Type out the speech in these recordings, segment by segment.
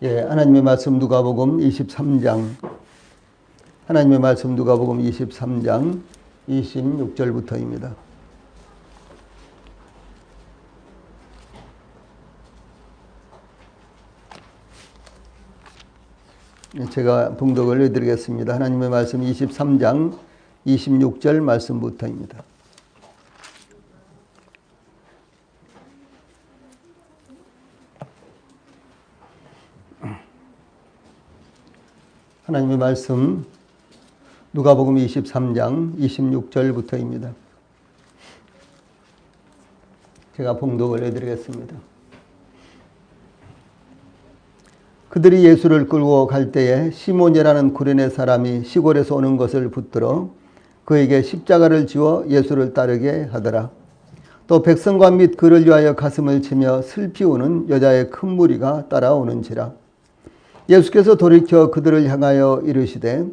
하나님의 말씀 누가복음 23장. 하나님의 말씀 누가복음 23장 26절부터입니다. 제가 봉독을 해드리겠습니다. 하나님의 말씀 23장 26절 말씀부터입니다. 하나님의 말씀 누가복음 23장 26절부터입니다. 제가 봉독을 해드리겠습니다. 그들이 예수를 끌고 갈 때에 시몬이라는 구레네 사람이 시골에서 오는 것을 붙들어 그에게 십자가를 지워 예수를 따르게 하더라. 또 백성과 및 그를 위하여 가슴을 치며 슬피 우는 여자의 큰 무리가 따라오는지라. 예수께서 돌이켜 그들을 향하여 이르시되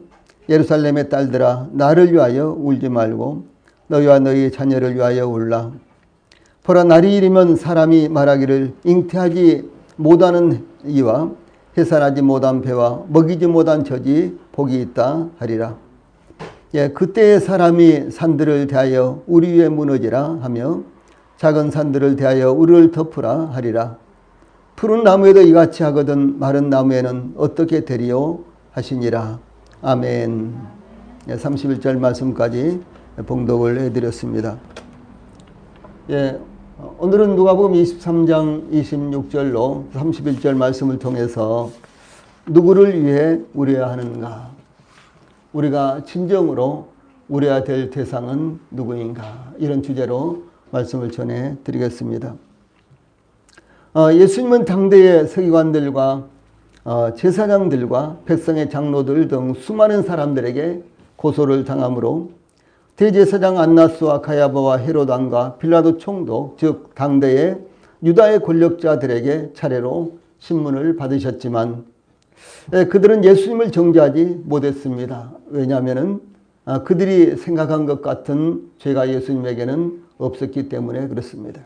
예루살렘의 딸들아 나를 위하여 울지 말고 너희와 너희 자녀를 위하여 울라. 보라 날이 이르면 사람이 말하기를 잉태하지 못하는 이와 해산하지 못한 배와 먹이지 못한 젖이 복이 있다 하리라. 그때의 사람이 산들을 대하여 우리 위에 무너지라 하며 작은 산들을 대하여 우리를 덮으라 하리라. 푸른 나무에도 이같이 하거든 마른 나무에는 어떻게 되리요 하시니라. 아멘. 31절 말씀까지 봉독을 해드렸습니다. 오늘은 누가복음 23장 26절로 31절 말씀을 통해서 누구를 위해 울어야 하는가? 우리가 진정으로 울어야 될 대상은 누구인가? 이런 주제로 말씀을 전해 드리겠습니다. 예수님은 당대의 서기관들과 제사장들과 백성의 장로들 등 수많은 사람들에게 고소를 당하므로 대제사장 안나스와 가야바와 헤롯 왕과 빌라도 총독 즉 당대의 유다의 권력자들에게 차례로 신문을 받으셨지만 그들은 예수님을 정죄하지 못했습니다. 왜냐하면 그들이 생각한 것 같은 죄가 예수님에게는 없었기 때문에 그렇습니다.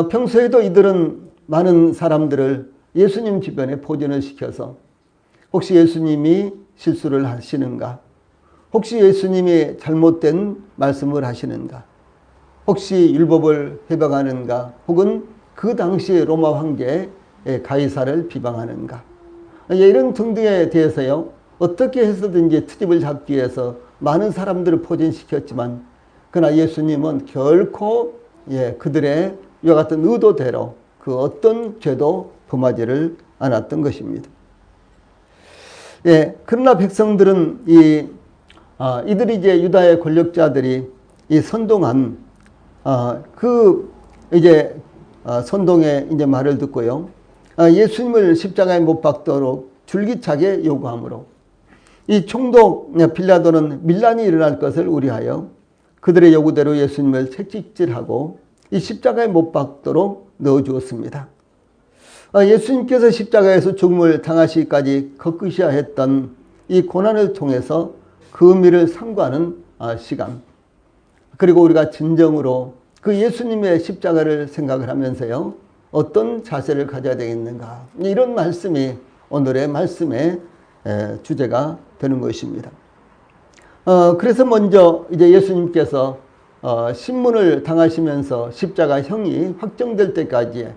평소에도 이들은 많은 사람들을 예수님 주변에 포진을 시켜서 혹시 예수님이 실수를 하시는가? 혹시 예수님이 잘못된 말씀을 하시는가? 혹시 율법을 해방하는가? 혹은 그 당시 로마 황제 가이사를 비방하는가? 이런 등등에 대해서요, 어떻게 해서든지 트집을 잡기 위해서 많은 사람들을 포진시켰지만 그러나 예수님은 결코 그들의 이와 같은 의도대로 그 어떤 죄도 범하지를 않았던 것입니다. 그러나 백성들은 이들이 이제 유다의 권력자들이 이 선동한 선동의 이제 말을 듣고요, 예수님을 십자가에 못 박도록 줄기차게 요구하므로 이 총독 빌라도는 밀란이 일어날 것을 우려하여 그들의 요구대로 예수님을 채찍질하고 이 십자가에 못 박도록 넣어주었습니다. 예수님께서 십자가에서 죽음을 당하시기까지 겪으셔야 했던 이 고난을 통해서 그 의미를 상고하는 시간, 그리고 우리가 진정으로 그 예수님의 십자가를 생각을 하면서요, 어떤 자세를 가져야 되겠는가, 이런 말씀이 오늘의 말씀의 주제가 되는 것입니다. 그래서 먼저 이제 예수님께서 신문을 당하시면서 십자가형이 확정될 때까지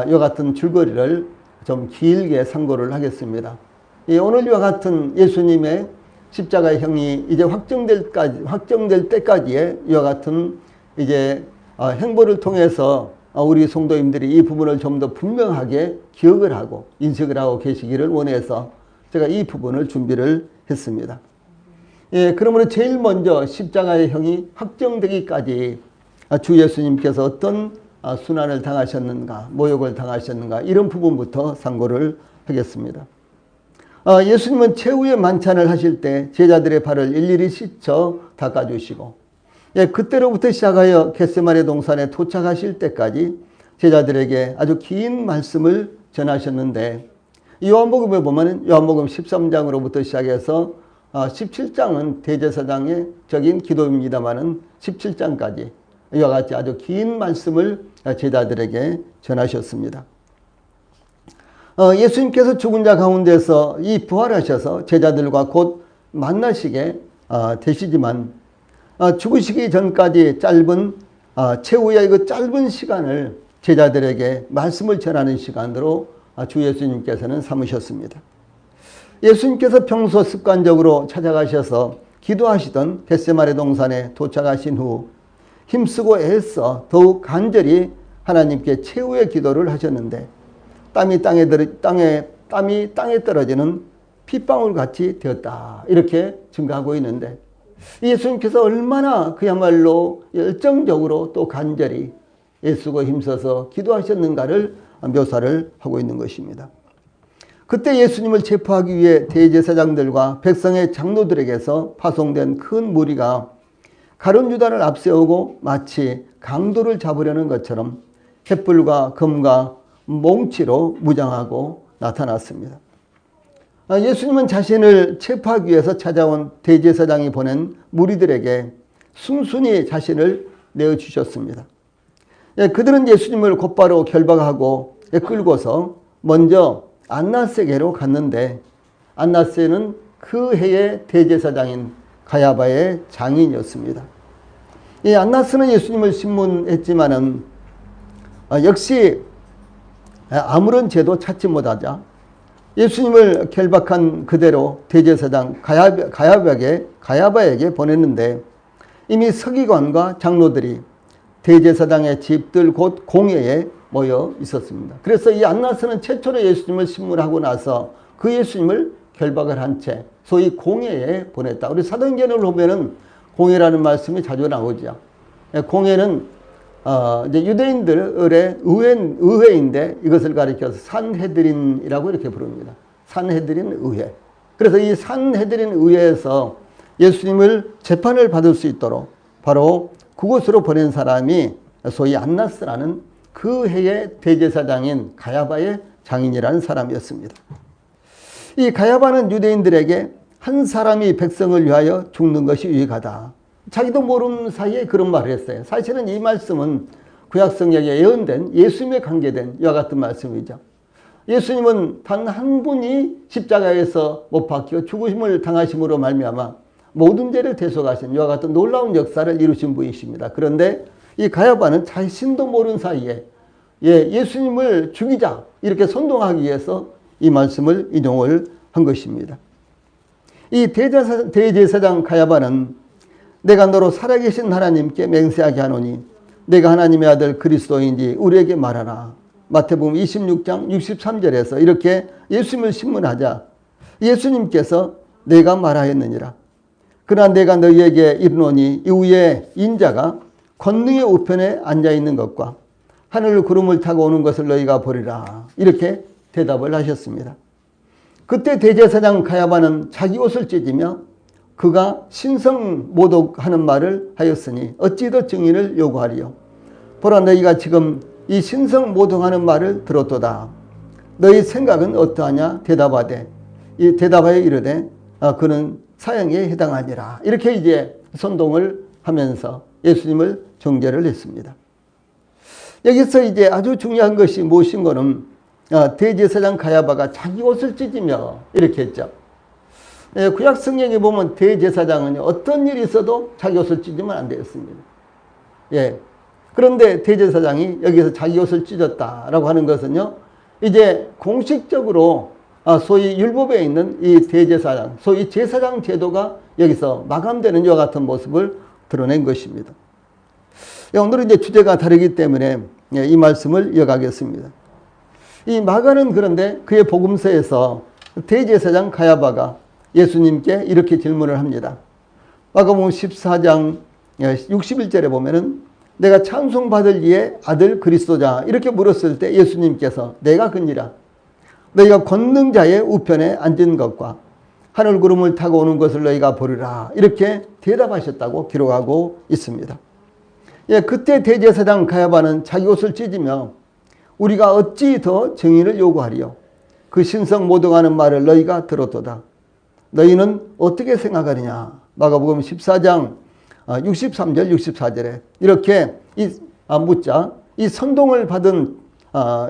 이와 같은 줄거리를 좀 길게 상고를 하겠습니다. 오늘 이와 같은 예수님의 십자가형이 이제 확정될 때까지의 이와 같은 이제 행보를 통해서 우리 성도님들이 이 부분을 좀 더 분명하게 기억을 하고 인식을 하고 계시기를 원해서 제가 이 부분을 준비를 했습니다. 그러므로 제일 먼저 십자가의 형이 확정되기까지 주 예수님께서 어떤 순환을 당하셨는가, 모욕을 당하셨는가, 이런 부분부터 상고를 하겠습니다. 예수님은 최후의 만찬을 하실 때 제자들의 발을 일일이 씻어 닦아주시고, 그때로부터 시작하여 겟세마네 동산에 도착하실 때까지 제자들에게 아주 긴 말씀을 전하셨는데, 요한복음에 보면 요한복음 13장으로부터 시작해서 17장은 대제사장의 적인 기도입니다마는 17장까지 이와 같이 아주 긴 말씀을 제자들에게 전하셨습니다. 예수님께서 죽은 자 가운데서 이 부활하셔서 제자들과 곧 만나시게 되시지만 죽으시기 전까지 짧은 최후의 그 짧은 시간을 제자들에게 말씀을 전하는 시간으로 주 예수님께서는 삼으셨습니다. 예수님께서 평소 습관적으로 찾아가셔서 기도하시던 겟세마네 동산에 도착하신 후 힘쓰고 애써 더욱 간절히 하나님께 최후의 기도를 하셨는데 땀이 땅에 떨어지는 핏방울 같이 되었다. 이렇게 증가하고 있는데 예수님께서 얼마나 그야말로 열정적으로 또 간절히 애쓰고 힘써서 기도하셨는가를 묘사를 하고 있는 것입니다. 그때 예수님을 체포하기 위해 대제사장들과 백성의 장로들에게서 파송된 큰 무리가 가룟 유다를 앞세우고 마치 강도를 잡으려는 것처럼 횃불과 검과 몽치로 무장하고 나타났습니다. 예수님은 자신을 체포하기 위해서 찾아온 대제사장이 보낸 무리들에게 순순히 자신을 내어주셨습니다. 그들은 예수님을 곧바로 결박하고 끌고서 먼저 안나스에게로 갔는데 안나스는 그 해의 대제사장인 가야바의 장인이었습니다. 이 안나스는 예수님을 신문했지만은 역시 아무런 죄도 찾지 못하자 예수님을 결박한 그대로 대제사장 가야바에게 보냈는데 이미 서기관과 장로들이 대제사장의 집들 곧 공회에 모여 있었습니다. 그래서 이 안나스는 최초로 예수님을 신문하고 나서 그 예수님을 결박을 한 채 소위 공회에 보냈다. 우리 사도행전을 보면은 공회라는 말씀이 자주 나오죠. 공회는 이제 유대인들의 의회인데 이것을 가리켜서 산헤드린이라고 이렇게 부릅니다. 산헤드린 의회. 그래서 이 산헤드린 의회에서 예수님을 재판을 받을 수 있도록 바로 그곳으로 보낸 사람이 소위 안나스라는 그 해의 대제사장인 가야바의 장인이라는 사람이었습니다. 이 가야바는 유대인들에게 한 사람이 백성을 위하여 죽는 것이 유익하다. 자기도 모르는 사이에 그런 말을 했어요. 사실은 이 말씀은 구약성경에 예언된 예수님에 관계된 이와 같은 말씀이죠. 예수님은 단 한 분이 십자가에서 못 박혀 죽으심을 당하심으로 말미암아 모든 죄를 대속하신 이와 같은 놀라운 역사를 이루신 분이십니다. 그런데 이 가야바는 자신도 모르는 사이에 예수님을 죽이자 이렇게 선동하기 위해서 이 말씀을 인용을 한 것입니다. 이 대제사장 가야바는 내가 너로 살아계신 하나님께 맹세하게 하노니 내가 하나님의 아들 그리스도인지 우리에게 말하라. 마태복음 26장 63절에서 이렇게 예수님을 신문하자 예수님께서 내가 말하였느니라. 그러나 내가 너희에게 이르노니 이후에 인자가 권능의 우편에 앉아있는 것과 하늘 구름을 타고 오는 것을 너희가 보리라. 이렇게 대답을 하셨습니다. 그때 대제사장 가야바는 자기 옷을 찢으며 그가 신성모독하는 말을 하였으니 어찌 더 증인을 요구하리요. 보라 너희가 지금 이 신성모독하는 말을 들었도다. 너희 생각은 어떠하냐 대답하여 이르되 그는 사형에 해당하니라. 이렇게 이제 선동을 하면서 예수님을 정죄를 했습니다. 여기서 이제 아주 중요한 것이 무엇인가는 대제사장 가야바가 자기 옷을 찢으며 이렇게 했죠. 구약 성경에 보면 대제사장은 어떤 일이 있어도 자기 옷을 찢으면 안 되었습니다. 그런데 대제사장이 여기서 자기 옷을 찢었다라고 하는 것은요, 이제 공식적으로 소위 율법에 있는 이 대제사장, 소위 제사장 제도가 여기서 마감되는 이와 같은 모습을 드러낸 것입니다. 오늘은 이제 주제가 다르기 때문에 이 말씀을 이어가겠습니다. 이 마가는 그런데 그의 복음서에서 대제사장 가야바가 예수님께 이렇게 질문을 합니다. 마가복음 14장 61절에 보면은 내가 찬송받을 이의 아들 그리스도자 이렇게 물었을 때 예수님께서 내가 그니라. 너희가 권능자의 우편에 앉은 것과 하늘 구름을 타고 오는 것을 너희가 보리라. 이렇게 대답하셨다고 기록하고 있습니다. 그때 대제사장 가야바는 자기 옷을 찢으며 우리가 어찌 더 증인을 요구하리요. 그 신성 모독하는 말을 너희가 들었도다. 너희는 어떻게 생각하느냐. 마가복음 14장 63절 64절에 이렇게 묻자 이 선동을 받은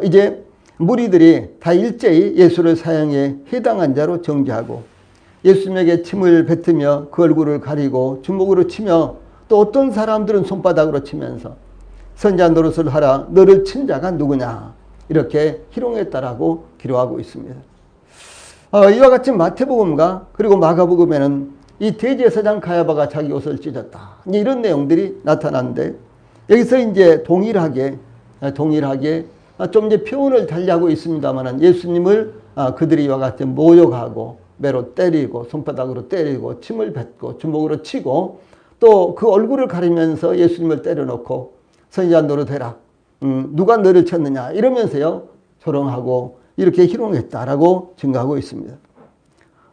이제 무리들이 다 일제히 예수를 사형에 해당한 자로 정죄하고 예수님에게 침을 뱉으며 그 얼굴을 가리고 주먹으로 치며 또 어떤 사람들은 손바닥으로 치면서 선지자 노릇을 하라, 너를 친 자가 누구냐, 이렇게 희롱했다라고 기록하고 있습니다. 이와 같이 마태복음과 그리고 마가복음에는 이 대제사장 가야바가 자기 옷을 찢었다, 이런 내용들이 나타나는데, 여기서 이제 동일하게 좀 이제 표현을 달리하고 있습니다만, 예수님을 그들이 이와 같이 모욕하고 매로 때리고 손바닥으로 때리고 침을 뱉고 주먹으로 치고 또 그 얼굴을 가리면서 예수님을 때려놓고 선지자 노릇해라, 누가 너를 쳤느냐 이러면서요 조롱하고 이렇게 희롱했다라고 증거하고 있습니다.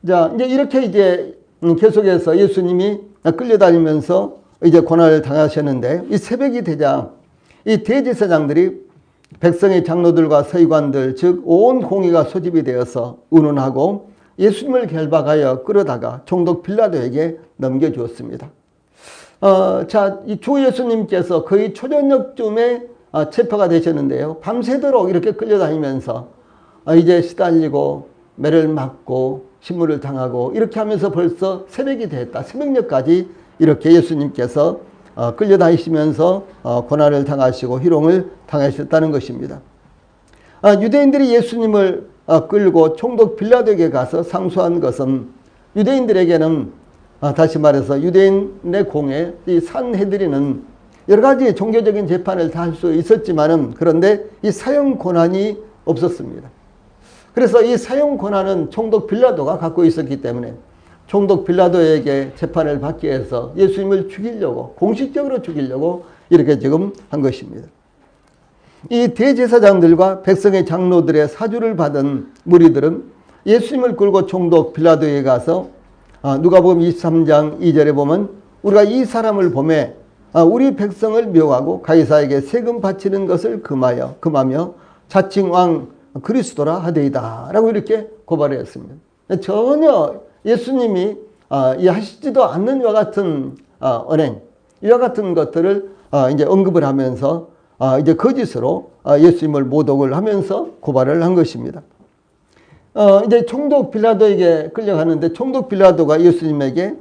자, 이제 이렇게 이제 계속해서 예수님이 끌려다니면서 이제 고난을 당하셨는데, 이 새벽이 되자 이 대제사장들이 백성의 장로들과 서기관들, 즉 온 공의가 소집이 되어서 의논하고 예수님을 결박하여 끌어다가 총독 빌라도에게 넘겨주었습니다. 자, 이 주 예수님께서 거의 초저녁쯤에 체포가 되셨는데요. 밤새도록 이렇게 끌려다니면서 이제 시달리고 매를 맞고 신문을 당하고 이렇게 하면서 벌써 새벽이 됐다. 새벽녘까지 이렇게 예수님께서 끌려다니시면서 고난을 당하시고 희롱을 당하셨다는 것입니다. 유대인들이 예수님을 끌고 총독 빌라도에게 가서 상소한 것은 유대인들에게는 다시 말해서 유대인의 공회, 이 산헤드린은 여러 가지 종교적인 재판을 다 할 수 있었지만은, 그런데 이 사형 권한이 없었습니다. 그래서 이 사형 권한은 총독 빌라도가 갖고 있었기 때문에 총독 빌라도에게 재판을 받기 위해서 예수님을 죽이려고, 공식적으로 죽이려고 이렇게 지금 한 것입니다. 이 대제사장들과 백성의 장로들의 사주를 받은 무리들은 예수님을 끌고 총독 빌라도에 가서 누가복음 23장 2절에 보면 우리가 이 사람을 보매 우리 백성을 미워하고 가이사에게 세금 바치는 것을 금하며 자칭 왕 그리스도라 하되이다 라고 이렇게 고발을 했습니다. 전혀 예수님이 하시지도 않는 이와 같은 언행, 이와 같은 것들을 이제 언급을 하면서 이제 거짓으로 예수님을 모독을 하면서 고발을 한 것입니다. 이제 총독 빌라도에게 끌려가는데 총독 빌라도가 예수님에게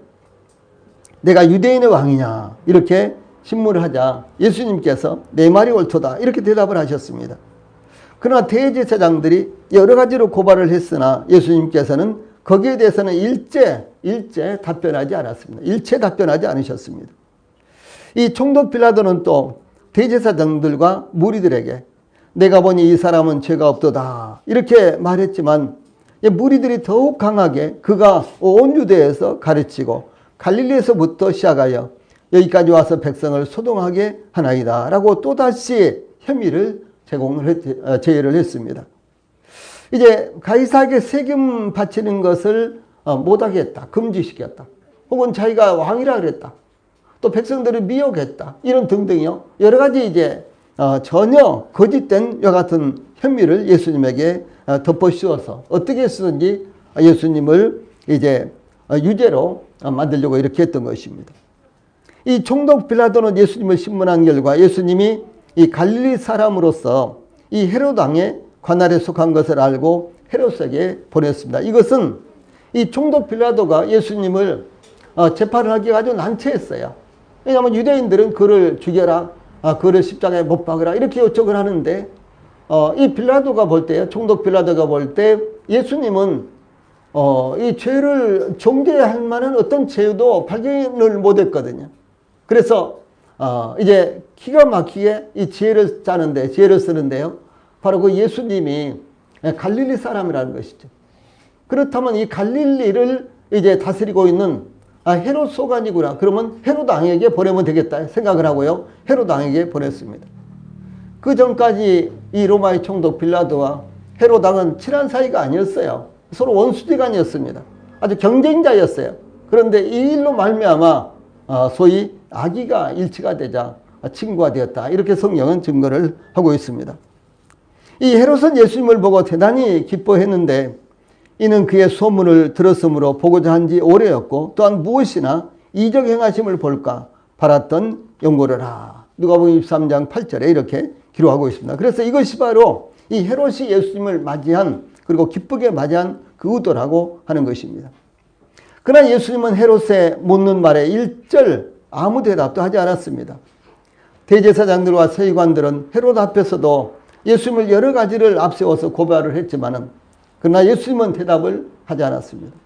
내가 유대인의 왕이냐 이렇게 신문을 하자 예수님께서 내 말이 옳도다 이렇게 대답을 하셨습니다. 그러나 대제사장들이 여러 가지로 고발을 했으나 예수님께서는 거기에 대해서는 일체 답변하지 않았습니다. 일체 답변하지 않으셨습니다. 이 총독 빌라도는 또 대제사장들과 무리들에게 내가 보니 이 사람은 죄가 없도다 이렇게 말했지만, 무리들이 더욱 강하게 그가 온 유대에서 가르치고 갈릴리에서부터 시작하여 여기까지 와서 백성을 소동하게 하나이다 라고 또다시 혐의를 제기를 했습니다. 이제 가이사에게 세금 바치는 것을 못하겠다, 금지시켰다, 혹은 자기가 왕이라 그랬다, 또 백성들을 미혹했다, 이런 등등이요 여러 가지 이제 전혀 거짓된 이와 같은 혐의를 예수님에게 덮어씌워서 어떻게 했든지 예수님을 이제 유죄로 만들려고 이렇게 했던 것입니다. 이 총독 빌라도는 예수님을 신문한 결과 예수님이 이 갈릴리 사람으로서 이 헤롯 왕의 관할에 속한 것을 알고 헤롯에게 보냈습니다. 이것은 이 총독 빌라도가 예수님을 재판을 하기 아주 난처했어요. 왜냐하면 유대인들은 그를 죽여라, 그를 십자가에 못 박으라 이렇게 요청을 하는데 이 빌라도가 볼 때, 총독 빌라도가 볼 때 예수님은 이 죄를 정죄할 만한 어떤 죄도 발견을 못했거든요. 그래서 이제 기가 막히게 이 지혜를 쓰는데요. 바로 그 예수님이 갈릴리 사람이라는 것이죠. 그렇다면 이 갈릴리를 이제 다스리고 있는 헤롯 소관이구나. 그러면 헤롯 왕에게 보내면 되겠다 생각을 하고요. 헤롯 왕에게 보냈습니다. 그 전까지 이 로마의 총독 빌라도와 헤롯 왕은 친한 사이가 아니었어요. 서로 원수지간이었습니다. 아주 경쟁자였어요. 그런데 이 일로 말미암아 소위 악의가 일치가 되자 친구가 되었다. 이렇게 성경은 증거를 하고 있습니다. 이 헤롯은 예수님을 보고 대단히 기뻐했는데 이는 그의 소문을 들었으므로 보고자 한 지 오래였고 또한 무엇이나 이적 행하심을 볼까 바랐던 연고로라. 누가복음 23장 8절에 이렇게 기록하고 있습니다. 그래서 이것이 바로 이 헤롯이 예수님을 맞이한, 그리고 기쁘게 맞이한 그 의도라고 하는 것입니다. 그러나 예수님은 헤롯의 묻는 말에 일절 아무 대답도 하지 않았습니다. 대제사장들과 서기관들은 헤롯 앞에서도 예수님을 여러 가지를 앞세워서 고발을 했지만은, 그러나 예수님은 대답을 하지 않았습니다.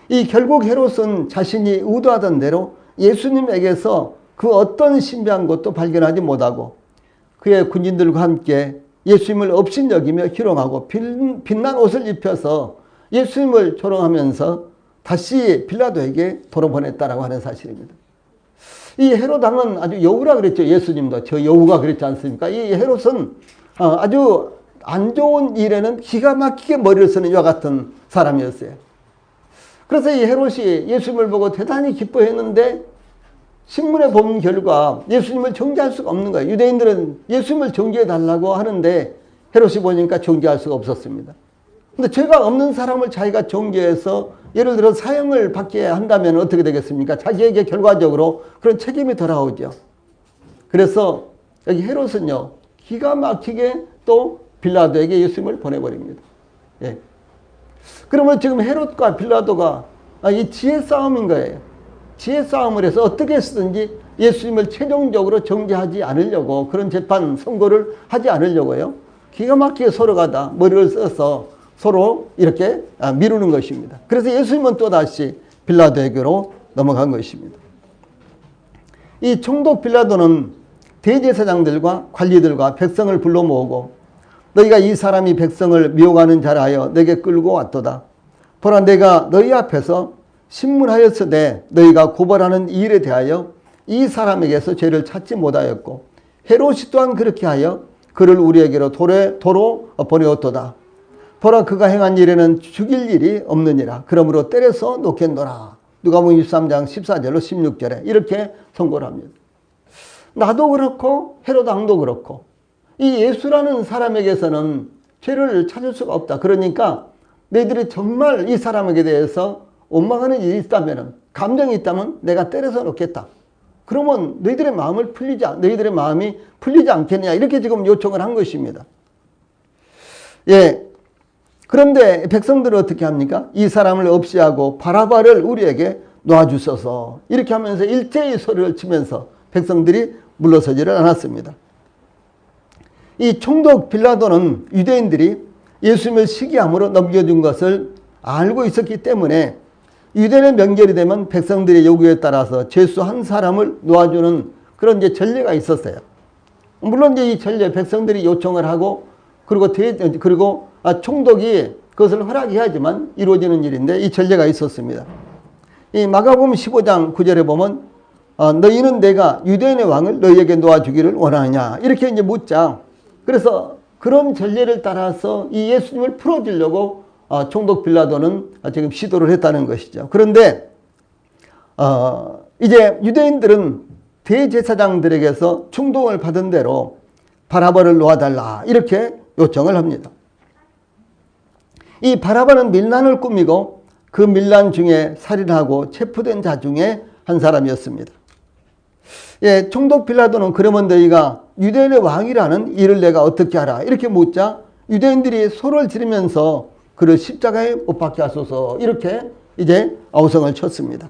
이 결국 헤롯은 자신이 의도하던 대로 예수님에게서 그 어떤 신비한 것도 발견하지 못하고 그의 군인들과 함께 예수님을 업신여기며 희롱하고 빛난 옷을 입혀서 예수님을 조롱하면서 다시 빌라도에게 돌아보냈다라고 하는 사실입니다. 이 헤롯 왕은 아주 여우라 그랬죠. 예수님도 저 여우가 그랬지 않습니까? 이 헤롯은 아주 안 좋은 일에는 기가 막히게 머리를 쓰는 이와 같은 사람이었어요. 그래서 이 헤롯이 예수님을 보고 대단히 기뻐했는데 신문에 본 결과 예수님을 정죄할 수가 없는 거예요. 유대인들은 예수님을 정죄해 달라고 하는데 헤롯이 보니까 정죄할 수가 없었습니다. 근데 죄가 없는 사람을 자기가 정죄해서 예를 들어 사형을 받게 한다면 어떻게 되겠습니까? 자기에게 결과적으로 그런 책임이 돌아오죠. 그래서 여기 헤롯은요, 기가 막히게 또 빌라도에게 예수님을 보내버립니다. 예. 그러면 지금 헤롯과 빌라도가 이 지혜 싸움인 거예요. 지혜 싸움을 해서 어떻게 해서든지 예수님을 최종적으로 정죄하지 않으려고, 그런 재판 선고를 하지 않으려고요, 기가 막히게 서로가 다 머리를 써서 서로 이렇게 미루는 것입니다. 그래서 예수님은 또다시 빌라도에게로 넘어간 것입니다. 이 총독 빌라도는 대제사장들과 관리들과 백성을 불러 모으고 너희가 이 사람이 백성을 미혹하는 자라 하여 내게 끌고 왔도다. 보라, 내가 너희 앞에서 신문하였으되 너희가 고발하는 이 일에 대하여 이 사람에게서 죄를 찾지 못하였고 헤롯이 또한 그렇게 하여 그를 우리에게로 도로 보내었도다. 보라, 그가 행한 일에는 죽일 일이 없느니라. 그러므로 때려서 놓겠노라. 누가복음 23장 14절로 16절에 이렇게 선고를 합니다. 나도 그렇고 헤롯 왕도 그렇고 이 예수라는 사람에게서는 죄를 찾을 수가 없다. 그러니까 너희들이 정말 이 사람에게 대해서 원망하는 일이 있다면, 감정이 있다면 내가 때려서 놓겠다. 그러면 너희들의 마음이 풀리지 않겠냐, 이렇게 지금 요청을 한 것입니다. 예. 그런데 백성들은 어떻게 합니까? 이 사람을 없이하고 바라바를 우리에게 놓아주소서, 이렇게 하면서 일제히 소리를 치면서 백성들이 물러서지를 않았습니다. 이 총독 빌라도는 유대인들이 예수님을 시기함으로 넘겨준 것을 알고 있었기 때문에 유대인의 명절이 되면 백성들의 요구에 따라서 죄수 한 사람을 놓아주는 그런 이제 전례가 있었어요. 물론 이제 이 전례, 백성들이 요청을 하고 그리고 총독이 그것을 허락해야지만 이루어지는 일인데 이 전례가 있었습니다. 이 마가복음 15장 9절에 보면 너희는 내가 유대인의 왕을 너희에게 놓아주기를 원하느냐, 이렇게 이제 묻자. 그래서 그런 전례를 따라서 이 예수님을 풀어주려고 총독 빌라도는 지금 시도를 했다는 것이죠. 그런데 이제 유대인들은 대제사장들에게서 충동을 받은 대로 바라바를 놓아달라, 이렇게 요청을 합니다. 이 바라바는 밀란을 꾸미고 그 밀란 중에 살인하고 체포된 자 중에 한 사람이었습니다. 예, 총독 빌라도는 그러면 너희가 유대인의 왕이라는 일을 내가 어떻게 하라, 이렇게 묻자 유대인들이 소를 지르면서 그를 십자가에 못 박게 하소서, 이렇게 이제 아우성을 쳤습니다.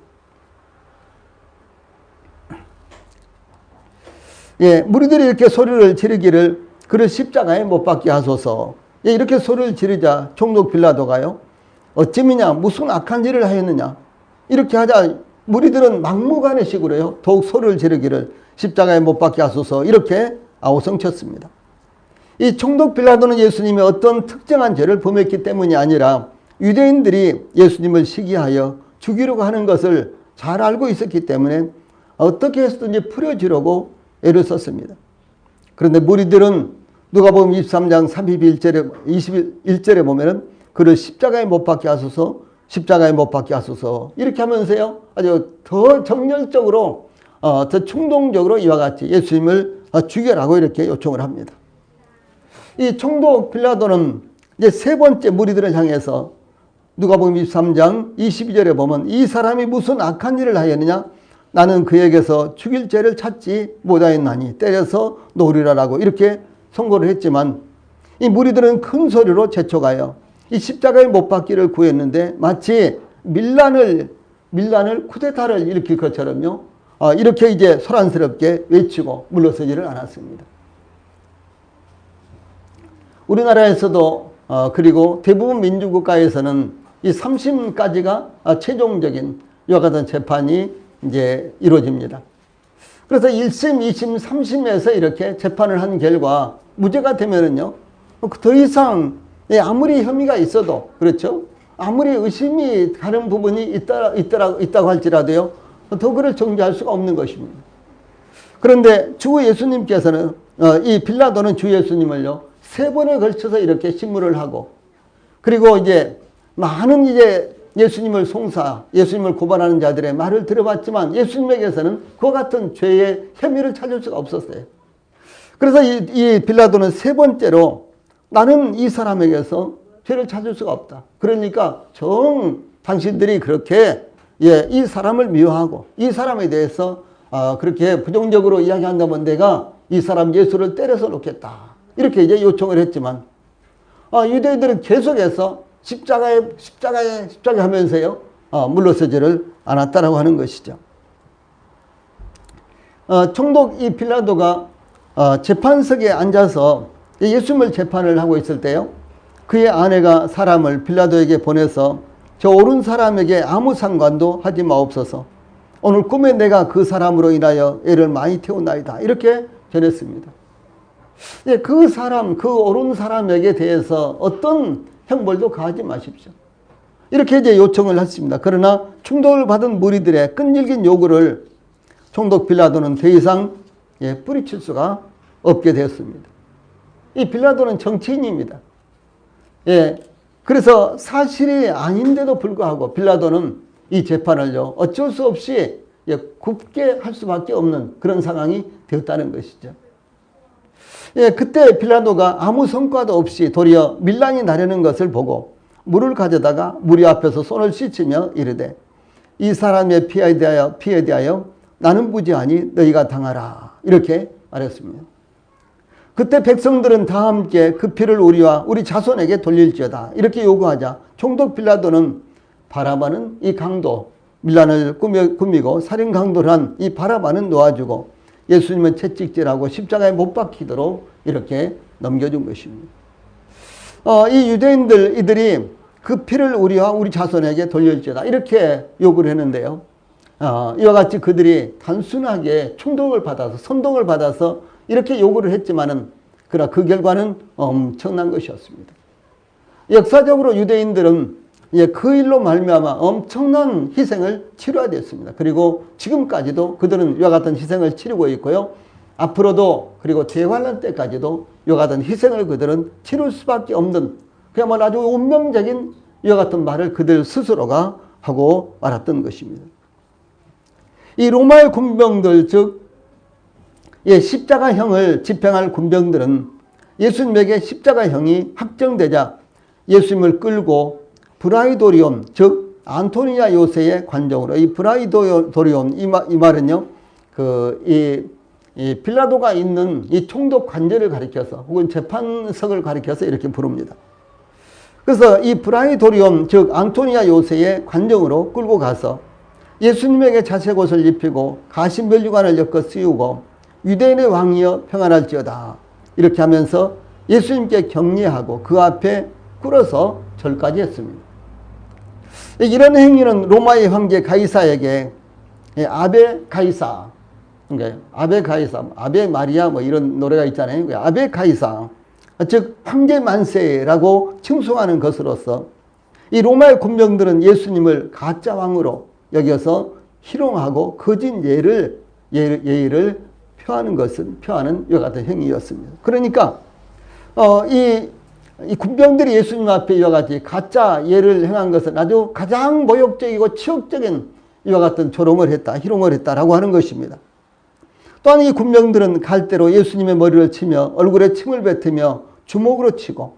예, 무리들이 이렇게 소리를 지르기를 그를 십자가에 못 박게 하소서, 예, 이렇게 소리를 지르자 총독 빌라도가요, 어찌미냐, 무슨 악한 일을 하였느냐, 이렇게 하자 무리들은 막무가내식으로요 더욱 소리를 지르기를 십자가에 못 박게 하소서, 이렇게 아우성쳤습니다. 이 총독 빌라도는 예수님이 어떤 특정한 죄를 범했기 때문이 아니라 유대인들이 예수님을 시기하여 죽이려고 하는 것을 잘 알고 있었기 때문에 어떻게 해서든지 풀어주려고 애를 썼습니다. 그런데 무리들은 누가복음 23장 21절에 보면은 그를 십자가에 못 박게 하소서, 십자가에 못 박게 하소서, 이렇게 하면서요 아주 더 정열적으로 더 충동적으로 이와 같이 예수님을 죽여라고 이렇게 요청을 합니다. 이 총독 빌라도는 이제 세 번째 무리들을 향해서 누가복음 23장 22절에 보면 이 사람이 무슨 악한 일을 하였느냐, 나는 그에게서 죽일 죄를 찾지 못하였나니 때려서 놓으리라라고 이렇게 선고를 했지만 이 무리들은 큰 소리로 재촉하여 이 십자가에 못 박기를 구했는데 마치 밀란을 쿠데타를 일으킬 것처럼요. 이렇게 이제 소란스럽게 외치고 물러서지를 않았습니다. 우리나라에서도 그리고 대부분 민주국가에서는 이 3심까지가 최종적인 이와 같은 재판이 이제 이루어집니다. 그래서 1심, 2심, 3심에서 이렇게 재판을 한 결과 무죄가 되면은요, 더 이상 아무리 혐의가 있어도, 그렇죠? 아무리 의심이 가는 부분이 있다고 할지라도요, 더 그를 정죄할 수가 없는 것입니다. 그런데 주 예수님께서는, 이 빌라도는 주 예수님을요, 3번에 걸쳐서 이렇게 신문을 하고, 그리고 이제 많은 이제 예수님을 예수님을 고발하는 자들의 말을 들어봤지만 예수님에게서는 그와 같은 죄의 혐의를 찾을 수가 없었어요. 그래서 이 빌라도는 3번째로 나는 이 사람에게서 죄를 찾을 수가 없다. 그러니까 당신들이 그렇게 이 사람을 미워하고 이 사람에 대해서 그렇게 부정적으로 이야기한다면 내가 이 사람 예수를 때려서 놓겠다. 이렇게 이제 요청을 했지만 유대인들은 계속해서 십자가에 하면서요, 물러서지를 않았다라고 하는 것이죠. 총독 이 빌라도가 재판석에 앉아서 예수님을 재판을 하고 있을 때요, 그의 아내가 사람을 빌라도에게 보내서 저 옳은 사람에게 아무 상관도 하지 마옵소서. 오늘 꿈에 내가 그 사람으로 인하여 애를 많이 태우나이다. 이렇게 전했습니다. 그 옳은 사람에게 대해서 어떤 형벌도 가하지 마십시오. 이렇게 이제 요청을 했습니다. 그러나 충동을 받은 무리들의 끈질긴 요구를 총독 빌라도는 더 이상 뿌리칠 수가 없게 되었습니다. 이 빌라도는 정치인입니다. 그래서 사실이 아닌데도 불구하고 빌라도는 이 재판을요, 어쩔 수 없이 굽게 할 수밖에 없는 그런 상황이 되었다는 것이죠. 그때 빌라도가 아무 성과도 없이 도리어 밀란이 나려는 것을 보고 물을 가져다가 무리 앞에서 손을 씻으며 이르되 이 사람의 피에 대하여 나는 무죄하니 너희가 당하라. 이렇게 말했습니다. 그때 백성들은 다 함께 그 피를 우리와 우리 자손에게 돌릴지어다. 이렇게 요구하자 총독 빌라도는 바라바는 이 강도, 밀란을 꾸미고 살인 강도를 한 이 바라바는 놓아주고 예수님은 채찍질하고 십자가에 못 박히도록 이렇게 넘겨준 것입니다. 이 유대인들 이들이 그 피를 우리와 우리 자손에게 돌릴지어다 이렇게 요구를 했는데요. 이와 같이 그들이 단순하게 충동을 받아서 선동을 받아서 이렇게 요구를 했지만은 그러나 그 결과는 엄청난 것이었습니다. 역사적으로 유대인들은 그 일로 말미암아 엄청난 희생을 치러야 됐습니다. 그리고 지금까지도 그들은 이와 같은 희생을 치르고 있고요. 앞으로도 그리고 대환란 때까지도 이와 같은 희생을 그들은 치를 수밖에 없는 그야말로 아주 운명적인 이와 같은 말을 그들 스스로가 하고 말았던 것입니다. 이 로마의 군병들 즉 십자가형을 집행할 군병들은 예수님에게 십자가형이 확정되자 예수님을 끌고 브라이도리온 즉 안토니아 요새의 관정으로 이 브라이도리온 이 말은요 이 빌라도가 있는 이 총독 관제를 가리켜서 혹은 재판석을 가리켜서 이렇게 부릅니다. 그래서 이 브라이도리온 즉 안토니아 요새의 관정으로 끌고 가서 예수님에게 자색옷을 입히고 가시면류관을 엮어 씌우고 유대인의 왕이여 평안할지어다 이렇게 하면서 예수님께 격려하고 그 앞에 꿇어서 절까지 했습니다. 이런 행위는 로마의 황제 가이사에게 아베 가이사, 그러니까 아베 가이사, 아베 마리아 뭐 이런 노래가 있잖아요. 아베 가이사, 즉 황제 만세라고 칭송하는 것으로서 이 로마의 군병들은 예수님을 가짜 왕으로 여겨서 희롱하고 거짓 예의를 표하는 이와 같은 행위였습니다. 그러니까 이 군병들이 예수님 앞에 이와 같이 가짜 예를 행한 것은 아주 가장 모욕적이고 치욕적인 이와 같은 조롱을 했다, 희롱을 했다라고 하는 것입니다. 또한 이 군병들은 갈대로 예수님의 머리를 치며 얼굴에 침을 뱉으며 주먹으로 치고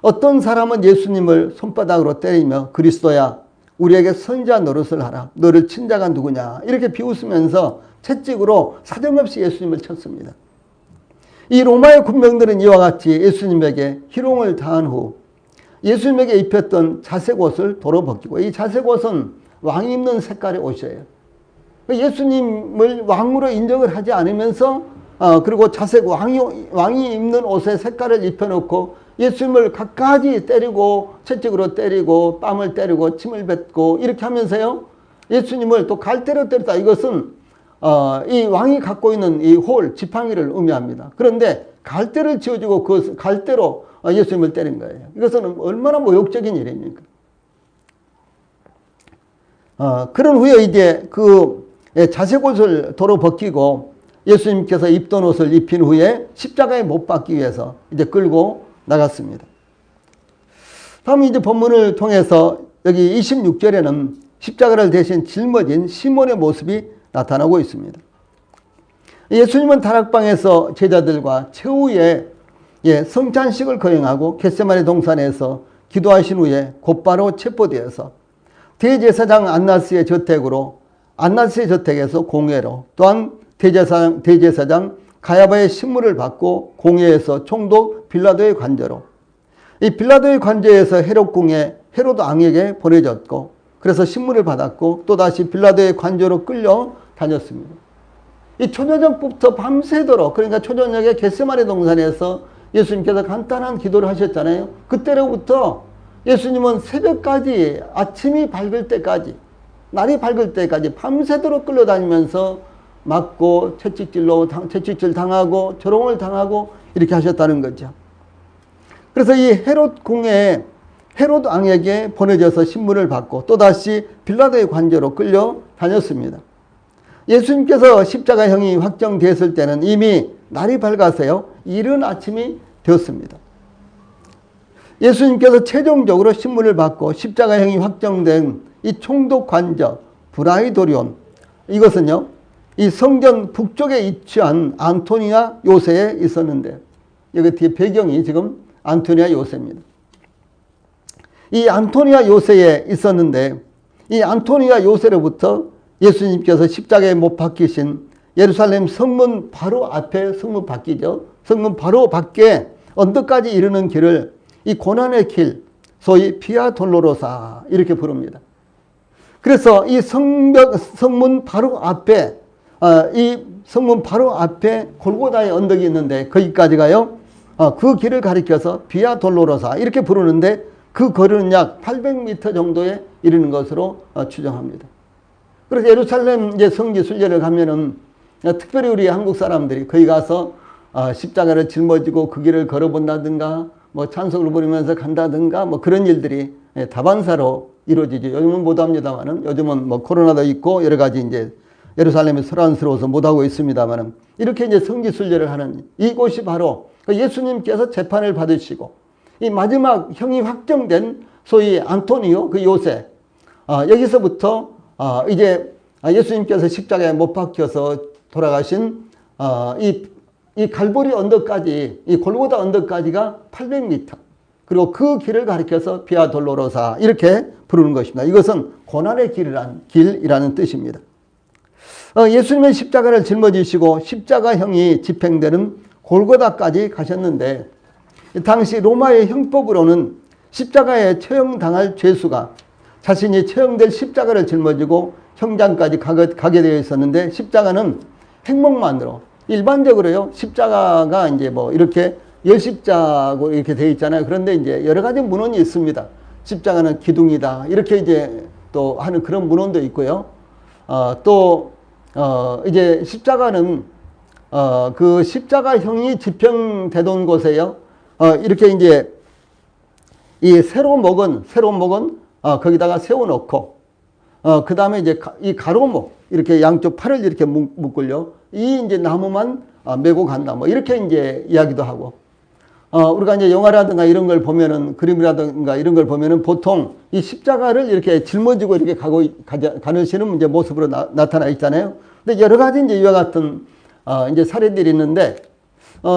어떤 사람은 예수님을 손바닥으로 때리며 그리스도야 우리에게 선지자 노릇을 하라. 너를 친 자가 누구냐. 이렇게 비웃으면서 채찍으로 사정없이 예수님을 쳤습니다. 이 로마의 군병들은 이와 같이 예수님에게 희롱을 당한 후 예수님에게 입혔던 자색 옷을 도로 벗기고, 이 자색 옷은 왕이 입는 색깔의 옷이에요. 예수님을 왕으로 인정을 하지 않으면서 그리고 자색 왕이 입는 옷의 색깔을 입혀놓고 예수님을 갖가지 때리고 채찍으로 때리고 뺨을 때리고 침을 뱉고 이렇게 하면서요, 예수님을 또 갈대로 때렸다. 이것은 이 왕이 갖고 있는 이 지팡이를 의미합니다. 그런데 갈대를 쥐어주고 그 갈대로 예수님을 때린 거예요. 이것은 얼마나 모욕적인 일입니까? 그런 후에 이제 그 자색 옷을 도로 벗기고 예수님께서 입던 옷을 입힌 후에 십자가에 못 박기 위해서 이제 끌고 나갔습니다. 다음 이제 본문을 통해서 여기 26절에는 십자가를 대신 짊어진 시몬의 모습이 나타나고 있습니다. 예수님은 다락방에서 제자들과 최후의 성찬식을 거행하고 겟세마네 동산에서 기도하신 후에 곧바로 체포되어서 대제사장 안나스의 저택에서 공회로, 또한 대제사장 가야바의 신문을 받고 공회에서 총독 빌라도의 관저로, 이 빌라도의 관저에서 헤롯궁의 헤롯 왕에게 보내졌고, 그래서 신문을 받았고 또다시 빌라도의 관저로 끌려 다녔습니다. 이 초저녁부터 밤새도록, 그러니까 초저녁에 겟세마네 동산에서 예수님께서 간단한 기도를 하셨잖아요. 그때로부터 예수님은 새벽까지, 아침이 밝을 때까지, 날이 밝을 때까지 밤새도록 끌려다니면서 맞고 채찍질 당하고 조롱을 당하고 이렇게 하셨다는 거죠. 그래서 이 헤롯 궁에 헤롯 왕에게 보내져서 신문을 받고 또다시 빌라도의 관저로 끌려 다녔습니다. 예수님께서 십자가형이 확정됐을 때는 이미 날이 밝아서요, 이른 아침이 되었습니다. 예수님께서 최종적으로 신문을 받고 십자가형이 확정된 이 총독 관저 브라이도리온, 이것은요, 이 성전 북쪽에 위치한 안토니아 요새에 있었는데, 여기 뒤에 배경이 지금 안토니아 요새입니다. 이 안토니아 요새에 있었는데, 이 안토니아 요새로부터 예수님께서 십자가에 못 박히신 예루살렘 성문 바로 앞에, 성문 밖이죠, 성문 바로 밖에 언덕까지 이르는 길을 이 고난의 길, 소위 비아 돌로로사 이렇게 부릅니다. 그래서 이 성문 바로 앞에, 이 성문 바로 앞에 골고다의 언덕이 있는데 거기까지 가요. 그 길을 가리켜서 비아 돌로로사 이렇게 부르는데, 그 거리는 약 800m 정도에 이르는 것으로 추정합니다. 그래서 예루살렘 이제 성지 순례를 가면은 특별히 우리 한국 사람들이 거기 가서 십자가를 짊어지고 그 길을 걸어본다든가, 뭐 찬송을 부르면서 간다든가, 뭐 그런 일들이 다반사로 이루어지죠. 요즘은 못합니다만은, 요즘은 뭐 코로나도 있고 여러 가지 이제 예루살렘이 소란스러워서 못하고 있습니다만은, 이렇게 이제 성지 순례를 하는 이곳이 바로 예수님께서 재판을 받으시고 이 마지막 형이 확정된 소위 안토니오 그 요새, 여기서부터 이제 예수님께서 십자가에 못 박혀서 돌아가신 이 갈보리 언덕까지, 이 골고다 언덕까지가 800m, 그리고 그 길을 가리켜서 비아 돌로로사 이렇게 부르는 것입니다. 이것은 고난의 길이라는 뜻입니다. 예수님은 십자가를 짊어지시고 십자가형이 집행되는 골고다까지 가셨는데, 당시 로마의 형법으로는 십자가에 처형당할 죄수가 자신이 처형될 십자가를 짊어지고 형장까지 가게 되어 있었는데, 십자가는 행목만으로, 일반적으로요, 십자가가 이제 뭐 이렇게 열십자고 이렇게 되어 있잖아요. 그런데 이제 여러 가지 문헌이 있습니다. 십자가는 기둥이다, 이렇게 이제 또 하는 그런 문헌도 있고요. 이제 십자가는 그 십자가형이 집행되던 곳에요, 이렇게 이제 이 세로 목은 거기다가 세워놓고, 그 다음에 이제 이 가로목, 이렇게 양쪽 팔을 이렇게 묶을요, 이 이제 나무만 메고 간다, 뭐 이렇게 이제 이야기도 하고, 우리가 이제 영화라든가 이런 걸 보면은, 그림이라든가 이런 걸 보면은 보통 이 십자가를 이렇게 짊어지고 이렇게 가시는 이제 모습으로 나타나 있잖아요. 근데 여러 가지 이제 이와 같은 이제 사례들이 있는데,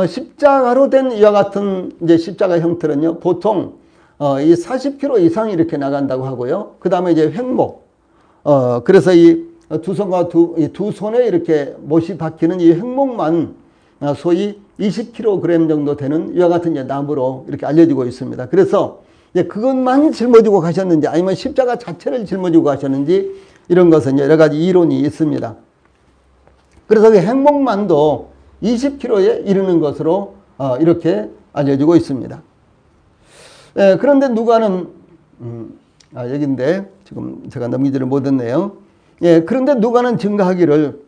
십자가로 된 이와 같은 이제 십자가 형태는요, 보통 이 40km 이상이 이렇게 나간다고 하고요. 그 다음에 이제 횡목, 그래서 이 두 손과 두 손에 이렇게 못이 박히는 이 횡목만 소위 20kg 정도 되는 이와 같은 이제 나무로 이렇게 알려지고 있습니다. 그래서 그것만 짊어지고 가셨는지 아니면 십자가 자체를 짊어지고 가셨는지 이런 것은 여러 가지 이론이 있습니다. 그래서 그 행복만도 20kg에 이르는 것으로 이렇게 알려지고 있습니다. 그런데 누가는 여기인데 지금 제가 넘기지를 못했네요. 그런데 누가는 증거하기를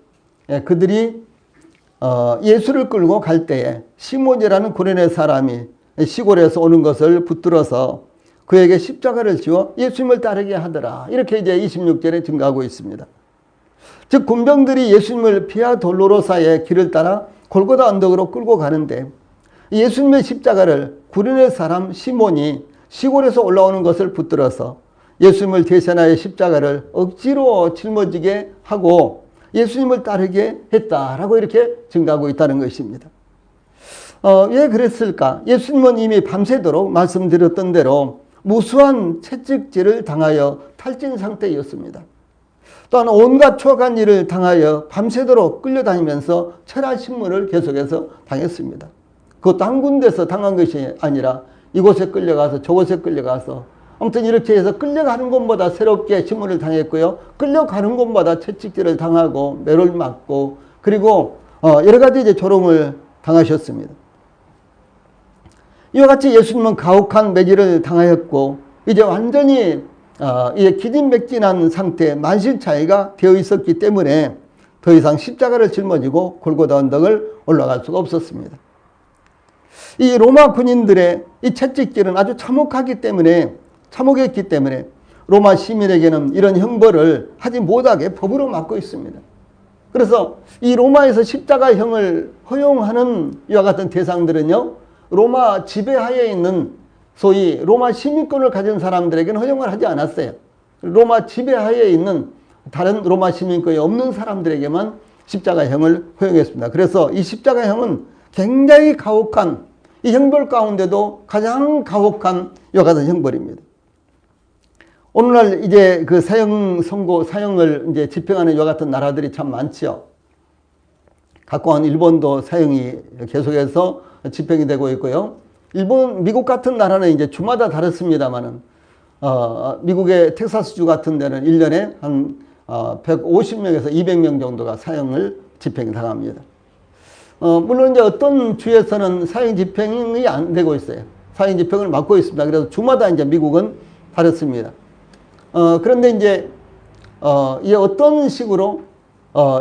그들이 예수를 끌고 갈 때에 시몬이라는 구레네 사람이 시골에서 오는 것을 붙들어서 그에게 십자가를 지워 예수님을 따르게 하더라. 이렇게 이제 26절에 증거하고 있습니다. 즉 군병들이 예수님을 비아 돌로로사의 길을 따라 골고다 언덕으로 끌고 가는데 예수님의 십자가를 구레네 사람 시몬이 시골에서 올라오는 것을 붙들어서 예수님을 대신하여 십자가를 억지로 짊어지게 하고 예수님을 따르게 했다라고 이렇게 증거하고 있다는 것입니다. 왜 그랬을까? 예수님은 이미 밤새도록 말씀드렸던 대로 무수한 채찍질을 당하여 탈진 상태였습니다. 또한 온갖 추악한 일을 당하여 밤새도록 끌려다니면서 철야신문을 계속해서 당했습니다. 그것도 한 군데서 당한 것이 아니라 이곳에 끌려가서 저곳에 끌려가서 아무튼 이렇게 해서 끌려가는 곳마다 새롭게 신문을 당했고요. 끌려가는 곳마다 채찍질을 당하고 매를 맞고 그리고 여러 가지 이제 조롱을 당하셨습니다. 이와 같이 예수님은 가혹한 매질을 당하였고 이제 완전히 이제 기진맥진한 상태, 만신차이가 되어 있었기 때문에 더 이상 십자가를 짊어지고 골고다 언덕을 올라갈 수가 없었습니다. 이 로마 군인들의 이 채찍질은 아주 참혹했기 때문에 로마 시민에게는 이런 형벌을 하지 못하게 법으로 막고 있습니다. 그래서 이 로마에서 십자가형을 허용하는 이와 같은 대상들은요, 로마 지배하에 있는 소위 로마 시민권을 가진 사람들에게는 허용을 하지 않았어요. 로마 지배하에 있는 다른 로마 시민권이 없는 사람들에게만 십자가형을 허용했습니다. 그래서 이 십자가형은 굉장히 가혹한, 이 형벌 가운데도 가장 가혹한 이와 같은 형벌입니다. 오늘날 이제 그 사형을 이제 집행하는 이와 같은 나라들이 참 많지요. 가까운 일본도 사형이 계속해서 집행이 되고 있고요. 미국 같은 나라는 이제 주마다 다릅니다만은, 미국의 텍사스주 같은 데는 1년에 한 150명에서 200명 정도가 사형을 집행이 당합니다. 물론 이제 어떤 주에서는 사형 집행이 안 되고 있어요. 사형 집행을 막고 있습니다. 그래서 주마다 이제 미국은 다릅니다. 그런데 이제 이게 어떤 식으로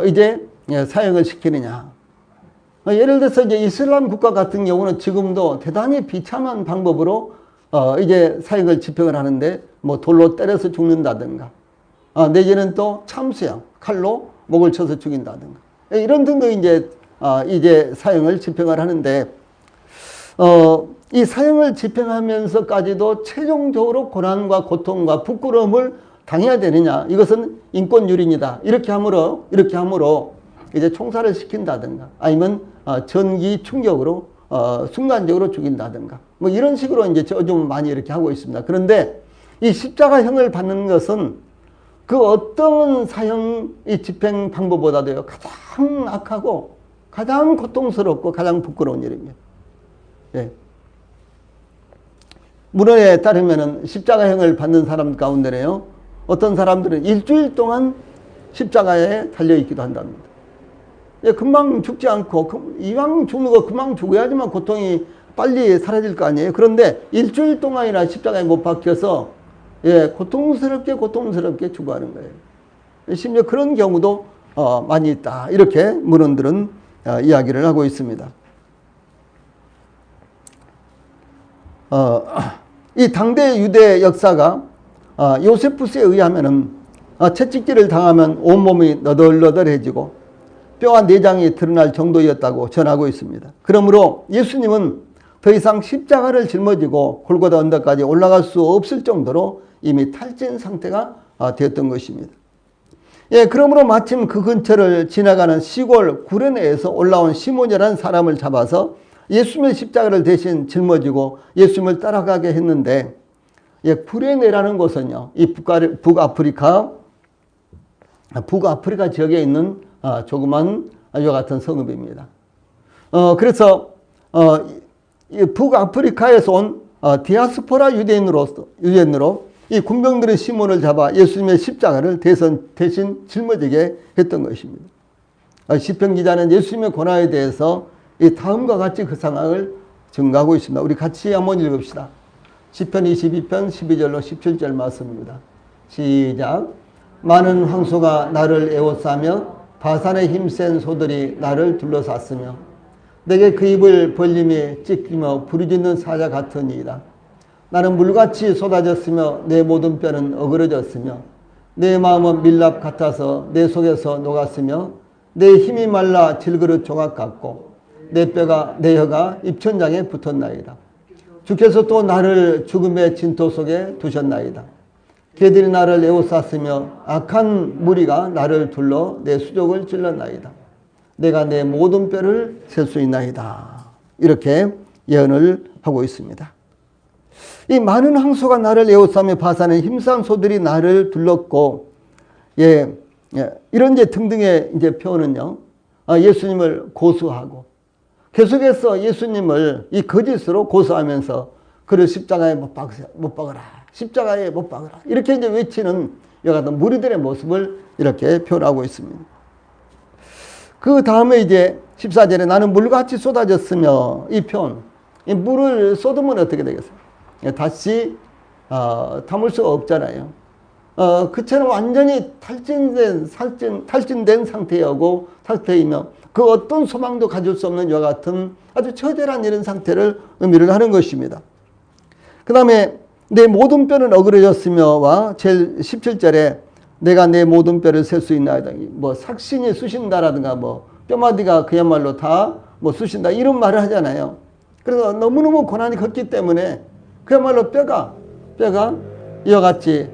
이제 사형을 시키느냐. 예를 들어서 이제 이슬람 국가 같은 경우는 지금도 대단히 비참한 방법으로 이제 사형을 집행을 하는데 뭐 돌로 때려서 죽는다든가, 내지는 또 참수형, 칼로 목을 쳐서 죽인다든가, 이런 등등 이제 사형을 집행을 하는데, 이 사형을 집행하면서까지도 최종적으로 고난과 고통과 부끄러움을 당해야 되느냐? 이것은 인권유린이다. 이렇게 함으로 이제 총살을 시킨다든가, 아니면 전기 충격으로 순간적으로 죽인다든가, 뭐 이런 식으로 이제 좀 많이 이렇게 하고 있습니다. 그런데 이 십자가형을 받는 것은 그 어떤 사형 이 집행 방법보다도요, 가장 악하고 가장 고통스럽고 가장 부끄러운 일입니다. 예. 문헌에 따르면은 십자가형을 받는 사람 가운데는요, 어떤 사람들은 일주일 동안 십자가에 달려있기도 한답니다. 예, 금방 죽지 않고, 이왕 죽는 거 금방 죽어야지만 고통이 빨리 사라질 거 아니에요. 그런데 일주일 동안이나 십자가에 못 박혀서, 고통스럽게 죽어가는 거예요. 심지어 그런 경우도 많이 있다. 이렇게 문헌들은 이야기를 하고 있습니다. 이 당대 유대 역사가 요세푸스에 의하면은 채찍질을 당하면 온몸이 너덜너덜해지고 뼈와 내장이 드러날 정도였다고 전하고 있습니다. 그러므로 예수님은 더 이상 십자가를 짊어지고 골고다 언덕까지 올라갈 수 없을 정도로 이미 탈진 상태가 되었던 것입니다. 예, 그러므로 마침 그 근처를 지나가는 시골 구레네에서 올라온 시몬이라는 사람을 잡아서 예수님의 십자가를 대신 짊어지고 예수님을 따라가게 했는데, 예, 구레네라는 곳은요, 이 북아프리카 지역에 있는 조그만 이와 같은 성읍입니다. 그래서 북아프리카에서 온 디아스포라 유대인으로 이 군병들의 시몬을 잡아 예수님의 십자가를 대신 짊어지게 했던 것입니다. 시편 기자는 예수님의 고난에 대해서 이 다음과 같이 그 상황을 증가하고 있습니다. 우리 같이 한번 읽읍시다. 시편 22편 12절로 17절 말씀입니다. 시작. 많은 황소가 나를 에워싸며 바산의 힘센 소들이 나를 둘러쌌으며 내게 그 입을 벌림이 찢기며 부르짖는 사자 같으니이다. 나는 물같이 쏟아졌으며 내 모든 뼈는 어그러졌으며 내 마음은 밀랍 같아서 내 속에서 녹았으며 내 힘이 말라 질그릇 조각 같고 내 혀가 입천장에 붙었나이다. 주께서 또 나를 죽음의 진토 속에 두셨나이다. 개들이 나를 에워쌌으며 악한 무리가 나를 둘러 내 수족을 찔렀나이다. 내가 내 모든 뼈를 셀 수 있나이다. 이렇게 예언을 하고 있습니다. 이 많은 황소가 나를 에워싸며 바산의 힘센 소들이 나를 둘렀고, 이런 등등의 표현은요, 예수님을 고수하고 계속해서 예수님을 이 거짓으로 고수하면서 그를 십자가에 못 박으라. 십자가에 못 박으라. 이렇게 외치는 이와 같은 무리들의 모습을 이렇게 표현하고 있습니다. 그 다음에 14절에 나는 물같이 쏟아졌으며 이 표현, 이 물을 쏟으면 어떻게 되겠어요? 다시 담을 수가 없잖아요. 그처럼 완전히 탈진된 상태이며 그 어떤 소망도 가질 수 없는 이와 같은 아주 처절한 이런 상태를 의미를 하는 것입니다. 그 다음에 내 모든 뼈는 어그러졌으며와 제일 17절에 내가 내 모든 뼈를 셀 수 있나이다. 삭신이 쑤신다라든가 뼈마디가 그야말로 다 쑤신다 이런 말을 하잖아요. 그래서 너무너무 고난이 컸기 때문에 그야말로 뼈가 이와 같이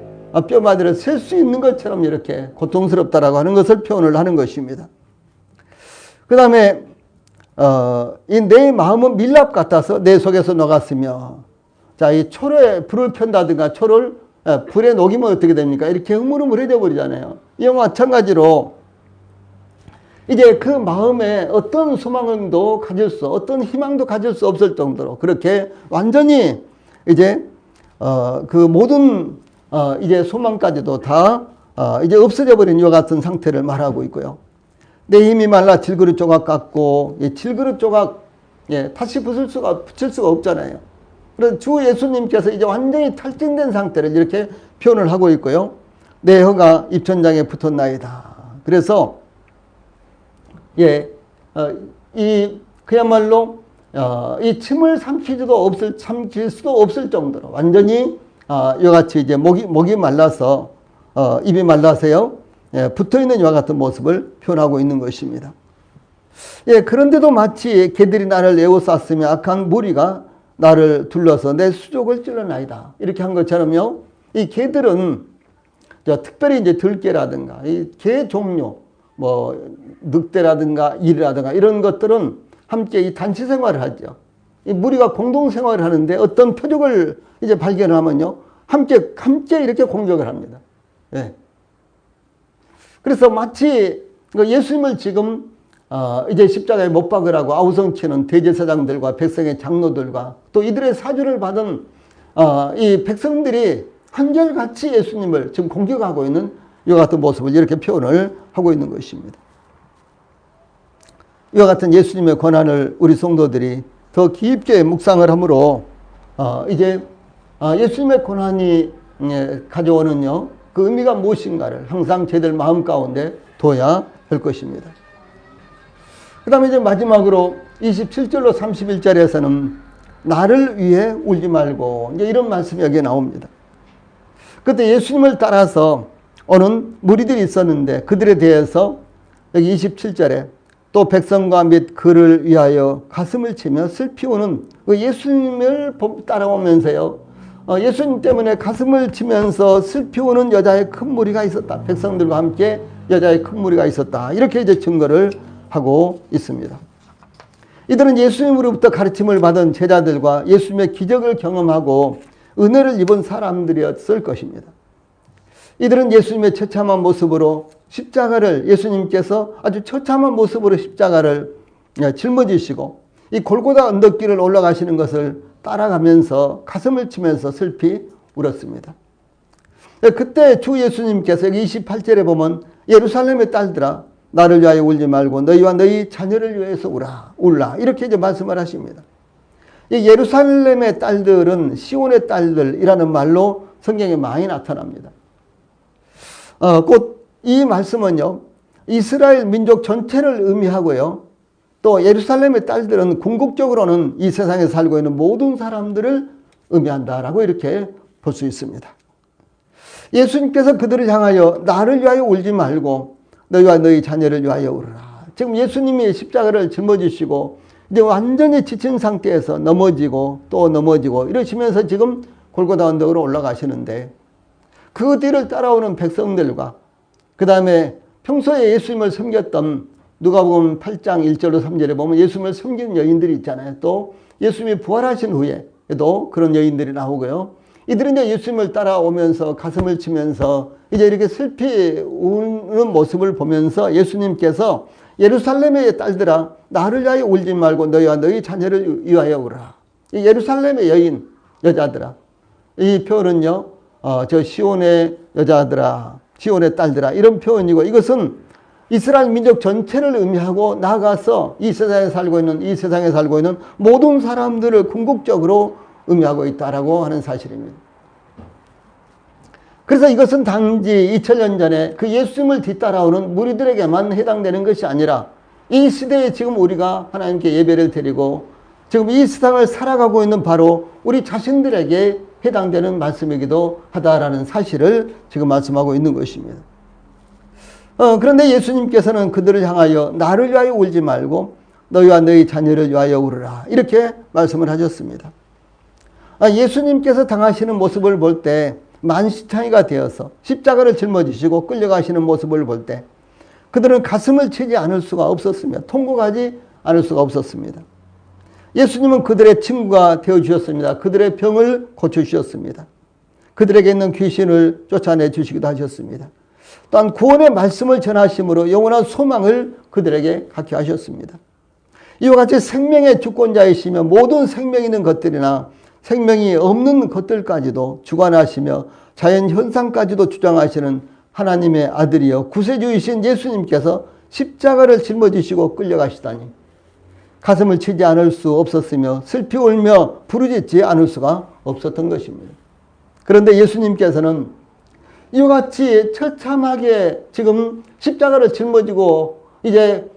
뼈마디를 셀 수 있는 것처럼 이렇게 고통스럽다라고 하는 것을 표현을 하는 것입니다. 그 다음에 내 마음은 밀랍 같아서 내 속에서 녹았으며, 자, 이 초로에 불을 편다든가 초를 불에 녹이면 어떻게 됩니까? 이렇게 흐물흐물해져 버리잖아요. 이와 마찬가지로 그 마음에 어떤 소망도 어떤 희망도 가질 수 없을 정도로 그렇게 완전히 그 모든 소망까지도 다 없어져 버린 이와 같은 상태를 말하고 있고요. 내 힘이 말라 질그릇 조각 같고, 질그릇 조각 다시 붙일 수가 없잖아요. 그래서 주 예수님께서 완전히 탈진된 상태를 이렇게 표현을 하고 있고요. 내 혀가 입천장에 붙었나이다. 그래서 그야말로 이 침을 삼킬 수도 없을 정도로 완전히 이와 같이 목이 말라서 입이 말라서요, 붙어있는 이와 같은 모습을 표현하고 있는 것입니다. 그런데도 마치 개들이 나를 에워쌌으며 악한 무리가 나를 둘러서 내 수족을 찔러나이다. 이렇게 한 것처럼요, 이 개들은 특별히 들개라든가 이 개 종류, 늑대라든가 이라든가 이런 것들은 함께 이 단체 생활을 하죠. 이 무리가 공동 생활을 하는데 어떤 표적을 발견하면요, 함께 이렇게 공격을 합니다. 그래서 마치 예수님을 지금 십자가에 못 박으라고 아우성치는 대제사장들과 백성의 장로들과 또 이들의 사주를 받은 이 백성들이 한결같이 예수님을 지금 공격하고 있는 이와 같은 모습을 이렇게 표현을 하고 있는 것입니다. 이와 같은 예수님의 고난을 우리 성도들이 더 깊게 묵상을 함으로 예수님의 고난이 가져오는 그 의미가 무엇인가를 항상 저희들 마음 가운데 둬야 할 것입니다. 그 다음에 마지막으로 27절로 31절에서는 나를 위해 울지 말고 이런 말씀이 여기에 나옵니다. 그때 예수님을 따라서 오는 무리들이 있었는데 그들에 대해서 여기 27절에 또 백성과 및 그를 위하여 가슴을 치며 슬피 우는 그 예수님을 따라오면서요, 예수님 때문에 가슴을 치면서 슬피 우는 여자의 큰 무리가 있었다. 백성들과 함께 여자의 큰 무리가 있었다. 이렇게 증거를 하고 있습니다. 이들은 예수님으로부터 가르침을 받은 제자들과 예수님의 기적을 경험하고 은혜를 입은 사람들이었을 것입니다. 이들은 예수님의 처참한 모습으로 예수님께서 아주 처참한 모습으로 십자가를 짊어지시고 이 골고다 언덕길을 올라가시는 것을 따라가면서 가슴을 치면서 슬피 울었습니다. 그때 주 예수님께서 28절에 보면 예루살렘의 딸들아 나를 위하여 울지 말고 너희와 너희 자녀를 위해서 울라 이렇게 이제 말씀을 하십니다. 이 예루살렘의 딸들은 시온의 딸들이라는 말로 성경에 많이 나타납니다. 곧 이 말씀은요 이스라엘 민족 전체를 의미하고요 또 예루살렘의 딸들은 궁극적으로는 이 세상에 살고 있는 모든 사람들을 의미한다라고 이렇게 볼 수 있습니다. 예수님께서 그들을 향하여 나를 위하여 울지 말고 너희와 너희 자녀를 위하여 울으라. 지금 예수님이 십자가를 짊어지시고 이제 완전히 지친 상태에서 넘어지고 또 넘어지고 이러시면서 지금 골고다 언덕으로 올라가시는데 그 뒤를 따라오는 백성들과 그 다음에 평소에 예수님을 섬겼던 누가복음 8장 1절로 3절에 보면 예수님을 섬기는 여인들이 있잖아요. 또 예수님이 부활하신 후에도 그런 여인들이 나오고요. 이들은 이제 예수님을 따라오면서 가슴을 치면서 이제 이렇게 슬피 우는 모습을 보면서 예수님께서 예루살렘의 딸들아 나를 위하여 울지 말고 너희와 너희 자녀를 위하여 울어라. 이 예루살렘의 여인 여자들아 이 표현은요 저 시온의 여자들아 시온의 딸들아 이런 표현이고 이것은 이스라엘 민족 전체를 의미하고 나아가서 이 세상에 살고 있는 모든 사람들을 궁극적으로 의미하고 있다라고 하는 사실입니다. 그래서 이것은 단지 2000년 전에 그 예수님을 뒤따라오는 무리들에게만 해당되는 것이 아니라 이 시대에 지금 우리가 하나님께 예배를 드리고 지금 이 세상을 살아가고 있는 바로 우리 자신들에게 해당되는 말씀이기도 하다라는 사실을 지금 말씀하고 있는 것입니다. 그런데 예수님께서는 그들을 향하여 나를 위하여 울지 말고 너희와 너희 자녀를 위하여 울으라 이렇게 말씀을 하셨습니다. 예수님께서 당하시는 모습을 볼 때 만시창이가 되어서 십자가를 짊어지시고 끌려가시는 모습을 볼 때 그들은 가슴을 치지 않을 수가 없었습니다. 통곡하지 않을 수가 없었습니다. 예수님은 그들의 친구가 되어주셨습니다. 그들의 병을 고쳐주셨습니다. 그들에게 있는 귀신을 쫓아내 주시기도 하셨습니다. 또한 구원의 말씀을 전하심으로 영원한 소망을 그들에게 갖게 하셨습니다. 이와 같이 생명의 주권자이시며 모든 생명 있는 것들이나 생명이 없는 것들까지도 주관하시며 자연 현상까지도 주장하시는 하나님의 아들이여 구세주이신 예수님께서 십자가를 짊어지시고 끌려가시다니 가슴을 치지 않을 수 없었으며 슬피 울며 부르짖지 않을 수가 없었던 것입니다. 그런데 예수님께서는 이와 같이 처참하게 지금 십자가를 짊어지고 이제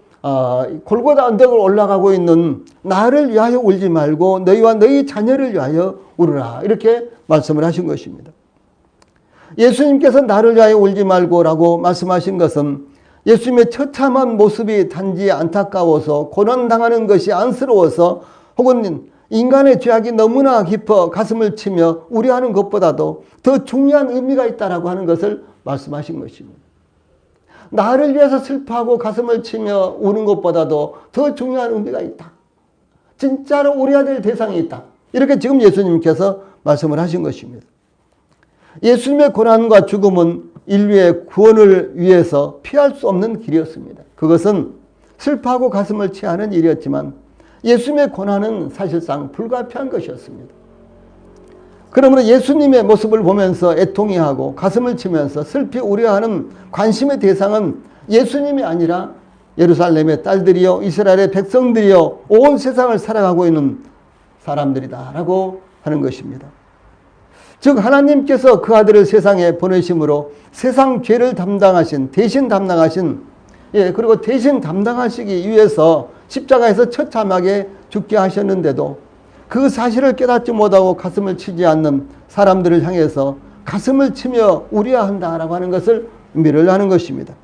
골고다 언덕을 올라가고 있는 나를 위하여 울지 말고 너희와 너희 자녀를 위하여 울으라 이렇게 말씀을 하신 것입니다. 예수님께서 나를 위하여 울지 말고라고 말씀하신 것은 예수님의 처참한 모습이 단지 안타까워서 고난당하는 것이 안쓰러워서 혹은 인간의 죄악이 너무나 깊어 가슴을 치며 우려하는 것보다도 더 중요한 의미가 있다라고 하는 것을 말씀하신 것입니다. 나를 위해서 슬퍼하고 가슴을 치며 우는 것보다도 더 중요한 의미가 있다. 진짜로 우려야 될 대상이 있다. 이렇게 지금 예수님께서 말씀을 하신 것입니다. 예수님의 고난과 죽음은 인류의 구원을 위해서 피할 수 없는 길이었습니다. 그것은 슬퍼하고 가슴을 치하는 일이었지만 예수님의 고난은 사실상 불가피한 것이었습니다. 그러므로 예수님의 모습을 보면서 애통해하고 가슴을 치면서 슬피 우려하는 관심의 대상은 예수님이 아니라 예루살렘의 딸들이요 이스라엘의 백성들이요 온 세상을 살아가고 있는 사람들이다라고 하는 것입니다. 즉 하나님께서 그 아들을 세상에 보내심으로 세상 죄를 대신 담당하신 그리고 대신 담당하시기 위해서 십자가에서 처참하게 죽게 하셨는데도 그 사실을 깨닫지 못하고 가슴을 치지 않는 사람들을 향해서 가슴을 치며 우려한다라고 하는 것을 의미를 하는 것입니다.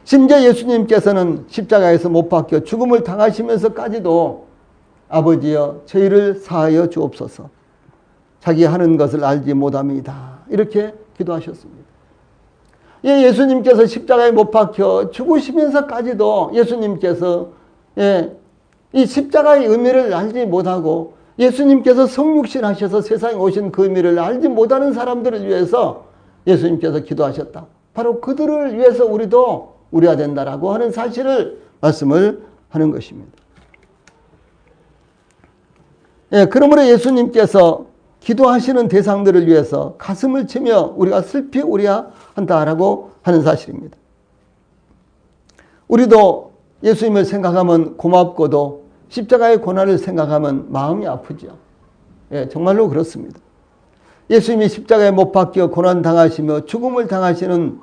심지어 예수님께서는 십자가에서 못 박혀 죽음을 당하시면서까지도 아버지여 저희를 사하여 주옵소서 자기 하는 것을 알지 못합니다. 이렇게 기도하셨습니다. 예수님께서 십자가에 못 박혀 죽으시면서까지도 예수님께서 이 십자가의 의미를 알지 못하고 예수님께서 성육신 하셔서 세상에 오신 그 의미를 알지 못하는 사람들을 위해서 예수님께서 기도하셨다. 바로 그들을 위해서 우리도 우려야 된다라고 하는 사실을 말씀을 하는 것입니다. 예, 그러므로 예수님께서 기도하시는 대상들을 위해서 가슴을 치며 우리가 슬피 우려야 한다라고 하는 사실입니다. 우리도 예수님을 생각하면 고맙고도 십자가의 고난을 생각하면 마음이 아프죠. 예, 정말로 그렇습니다. 예수님이 십자가에 못 박혀 고난당하시며 죽음을 당하시는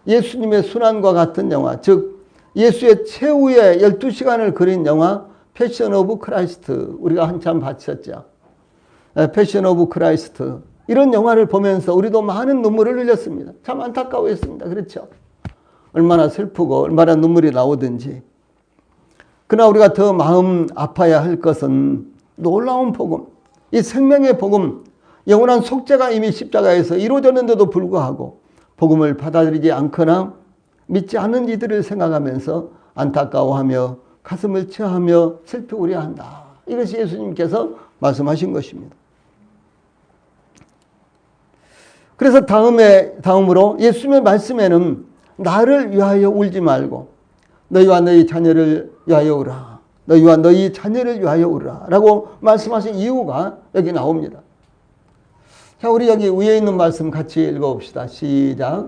예수님의 순환과 같은 영화, 즉 예수의 최후의 12시간을 그린 영화 패션 오브 크라이스트, 우리가 한참 봤었죠. 패션 오브 크라이스트, 이런 영화를 보면서 우리도 많은 눈물을 흘렸습니다. 참 안타까워했습니다. 그렇죠? 얼마나 슬프고 얼마나 눈물이 나오든지. 그러나 우리가 더 마음 아파야 할 것은 놀라운 복음, 이 생명의 복음, 영원한 속죄가 이미 십자가에서 이루어졌는데도 불구하고 복음을 받아들이지 않거나 믿지 않는 이들을 생각하면서 안타까워하며 가슴을 치하며 슬피 우려한다. 이것이 예수님께서 말씀하신 것입니다. 그래서 다음으로 예수님의 말씀에는 나를 위하여 울지 말고 너희와 너희 자녀를 위하여 울라. 너희와 너희 자녀를 위하여 울라. 라고 말씀하신 이유가 여기 나옵니다. 자, 우리 여기 위에 있는 말씀 같이 읽어봅시다. 시작.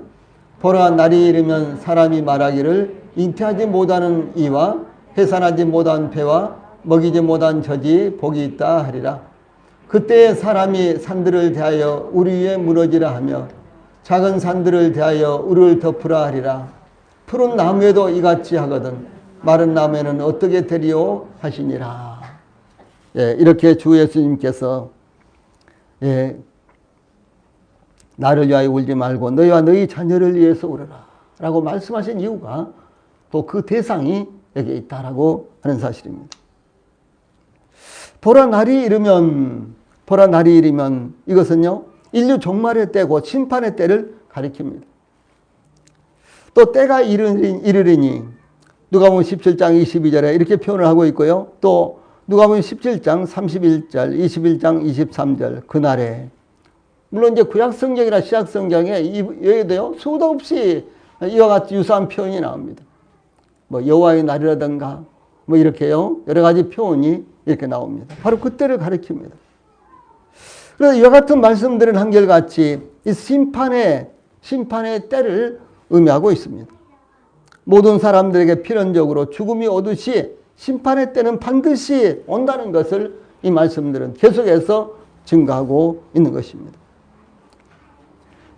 보라, 날이 이르면 사람이 말하기를 잉태하지 못하는 이와 해산하지 못한 배와 먹이지 못한 젖이 복이 있다 하리라. 그때에 사람이 산들을 대하여 우리 위에 무너지라 하며 작은 산들을 대하여 우리를 덮으라 하리라. 푸른 나무에도 이같이 하거든 마른 나무에는 어떻게 되리오 하시니라. 예, 이렇게 주 예수님께서 나를 위하여 울지 말고 너희와 너희 자녀를 위해서 울어라 라고 말씀하신 이유가 또 그 대상이 여기에 있다라고 하는 사실입니다. 보라 날이 이르면 이것은요 인류 종말의 때고 심판의 때를 가리킵니다. 또 때가 이르리니 누가복음 17장 22절에 이렇게 표현을 하고 있고요. 또 누가복음 17장 31절 21장 23절 그날에, 물론 이제 구약성경이나 신약성경에 여기도요 수도 없이 이와 같이 유사한 표현이 나옵니다. 뭐 여호와의 날이라든가 뭐 이렇게요 여러 가지 표현이 이렇게 나옵니다. 바로 그때를 가리킵니다. 그래서 이와 같은 말씀들은 한결같이 이 심판의 때를 의미하고 있습니다. 모든 사람들에게 필연적으로 죽음이 오듯이 심판의 때는 반드시 온다는 것을 이 말씀들은 계속해서 증거하고 있는 것입니다.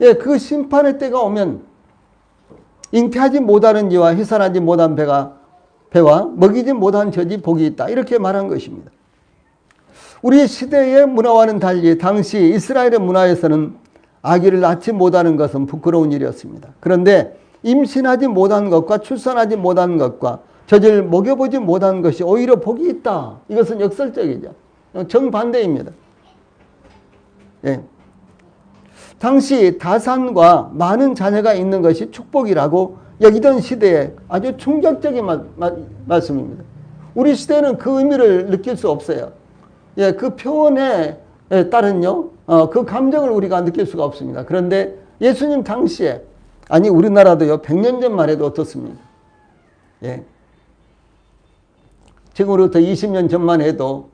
예, 그 심판의 때가 오면 잉태하지 못하는 이와 해산하지 못한 배와 먹이지 못한 젖이 복이 있다. 이렇게 말한 것입니다. 우리 시대의 문화와는 달리 당시 이스라엘의 문화에서는 아기를 낳지 못하는 것은 부끄러운 일이었습니다. 그런데 임신하지 못한 것과 출산하지 못한 것과 젖을 먹여보지 못한 것이 오히려 복이 있다. 이것은 역설적이죠. 정반대입니다. 예. 당시 다산과 많은 자녀가 있는 것이 축복이라고 여기던 시대에 아주 충격적인 말씀입니다. 우리 시대는 그 의미를 느낄 수 없어요. 예, 그 표현에 따른요, 그 감정을 우리가 느낄 수가 없습니다. 그런데 예수님 당시에, 아니 우리나라도요 100년 전만 해도 어떻습니까? 예. 지금으로부터 20년 전만 해도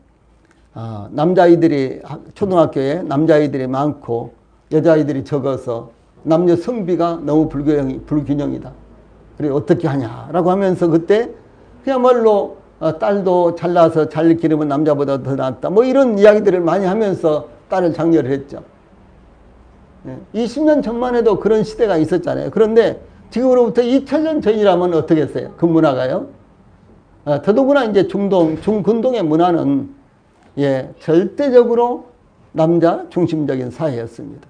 남자아이들이 초등학교에 남자아이들이 많고 여자아이들이 적어서 남녀 성비가 너무 불균형이다. 그리고 어떻게 하냐라고 하면서 그때 그야말로 딸도 잘나서 잘 기르면 남자보다 더 낫다. 뭐 이런 이야기들을 많이 하면서 딸을 장려를 했죠. 20년 전만 해도 그런 시대가 있었잖아요. 그런데 지금으로부터 2000년 전이라면 어떻게 했어요? 그 문화가요? 더더구나 이제 중근동의 문화는 절대적으로 남자 중심적인 사회였습니다.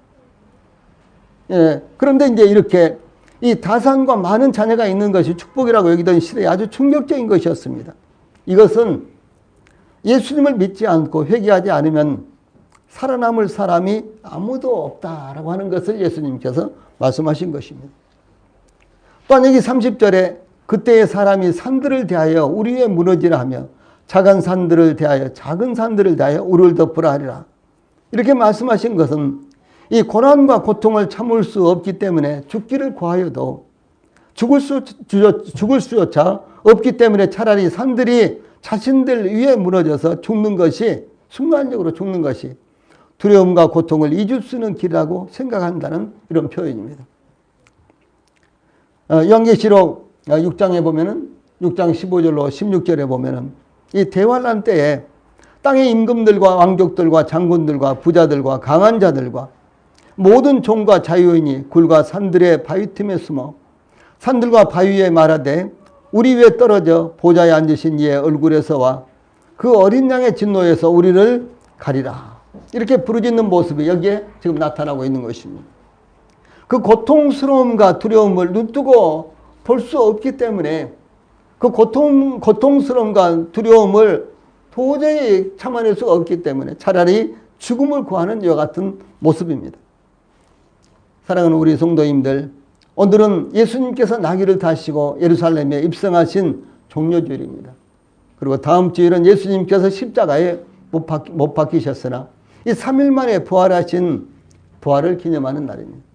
그런데 이제 이렇게 이 다산과 많은 자녀가 있는 것이 축복이라고 여기던 시대에 아주 충격적인 것이었습니다. 이것은 예수님을 믿지 않고 회개하지 않으면 살아남을 사람이 아무도 없다라고 하는 것을 예수님께서 말씀하신 것입니다. 또한 여기 30절에 그때의 사람이 산들을 대하여 우리 위에 무너지라 하며 작은 산들을 대하여 우리를 덮으라 하리라. 이렇게 말씀하신 것은 이 고난과 고통을 참을 수 없기 때문에 죽기를 구하여도 죽을 수조차 없기 때문에 차라리 산들이 자신들 위에 무너져서 죽는 것이, 순간적으로 죽는 것이 두려움과 고통을 잊을 수 있는 길이라고 생각한다는 이런 표현입니다. 요한계시록 6장에 보면은 6장 15절로 16절에 보면은 이 대환란 때에 땅의 임금들과 왕족들과 장군들과 부자들과 강한 자들과 모든 종과 자유인이 굴과 산들의 바위 틈에 숨어 산들과 바위에 말하되 우리 위에 떨어져 보좌에 앉으신 이의 얼굴에서와 그 어린 양의 진노에서 우리를 가리라. 이렇게 부르짖는 모습이 여기에 지금 나타나고 있는 것입니다. 그 고통스러움과 두려움을 눈뜨고 볼 수 없기 때문에 그 고통스러움과 두려움을 도저히 참아낼 수가 없기 때문에 차라리 죽음을 구하는 이와 같은 모습입니다. 사랑하는 우리 성도님들, 오늘은 예수님께서 나귀를 타시고 예루살렘에 입성하신 종료주일입니다. 그리고 다음 주일은 예수님께서 십자가에 못 박히셨으나 이 3일 만에 부활하신 부활을 기념하는 날입니다.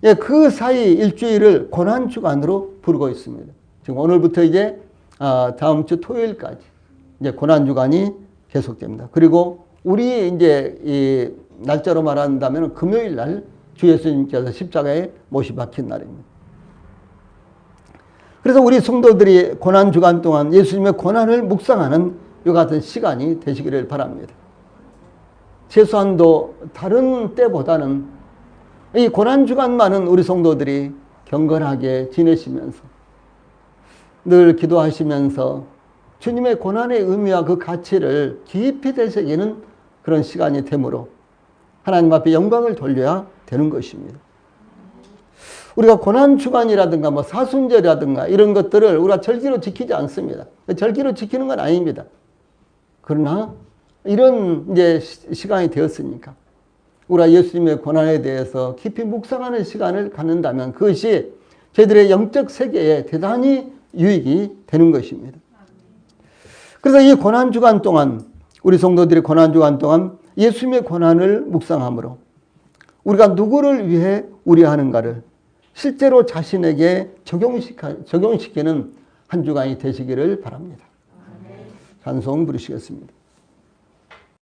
예, 그 사이 일주일을 고난주간으로 부르고 있습니다. 지금 오늘부터 이제 다음 주 토요일까지 이제 고난주간이 계속됩니다. 그리고 우리 이제 이 날짜로 말한다면 금요일 날 주 예수님께서 십자가에 못이 박힌 날입니다. 그래서 우리 성도들이 고난주간 동안 예수님의 고난을 묵상하는 이 같은 시간이 되시기를 바랍니다. 최소한도 다른 때보다는 이 고난주간만은 우리 성도들이 경건하게 지내시면서 늘 기도하시면서 주님의 고난의 의미와 그 가치를 깊이 되새기는 그런 시간이 되므로 하나님 앞에 영광을 돌려야 되는 것입니다. 우리가 고난주간이라든가 뭐 사순절이라든가 이런 것들을 우리가 절기로 지키지 않습니다. 절기로 지키는 건 아닙니다. 그러나 이런 이제 시간이 되었으니까 우리가 예수님의 고난에 대해서 깊이 묵상하는 시간을 갖는다면 그것이 저희들의 영적 세계에 대단히 유익이 되는 것입니다. 그래서 이 고난주간 동안 우리 성도들이 고난주간 동안 예수님의 고난을 묵상함으로 우리가 누구를 위해 우려하는가를 실제로 자신에게 적용시키는 한 주간이 되시기를 바랍니다. 찬송 부르시겠습니다.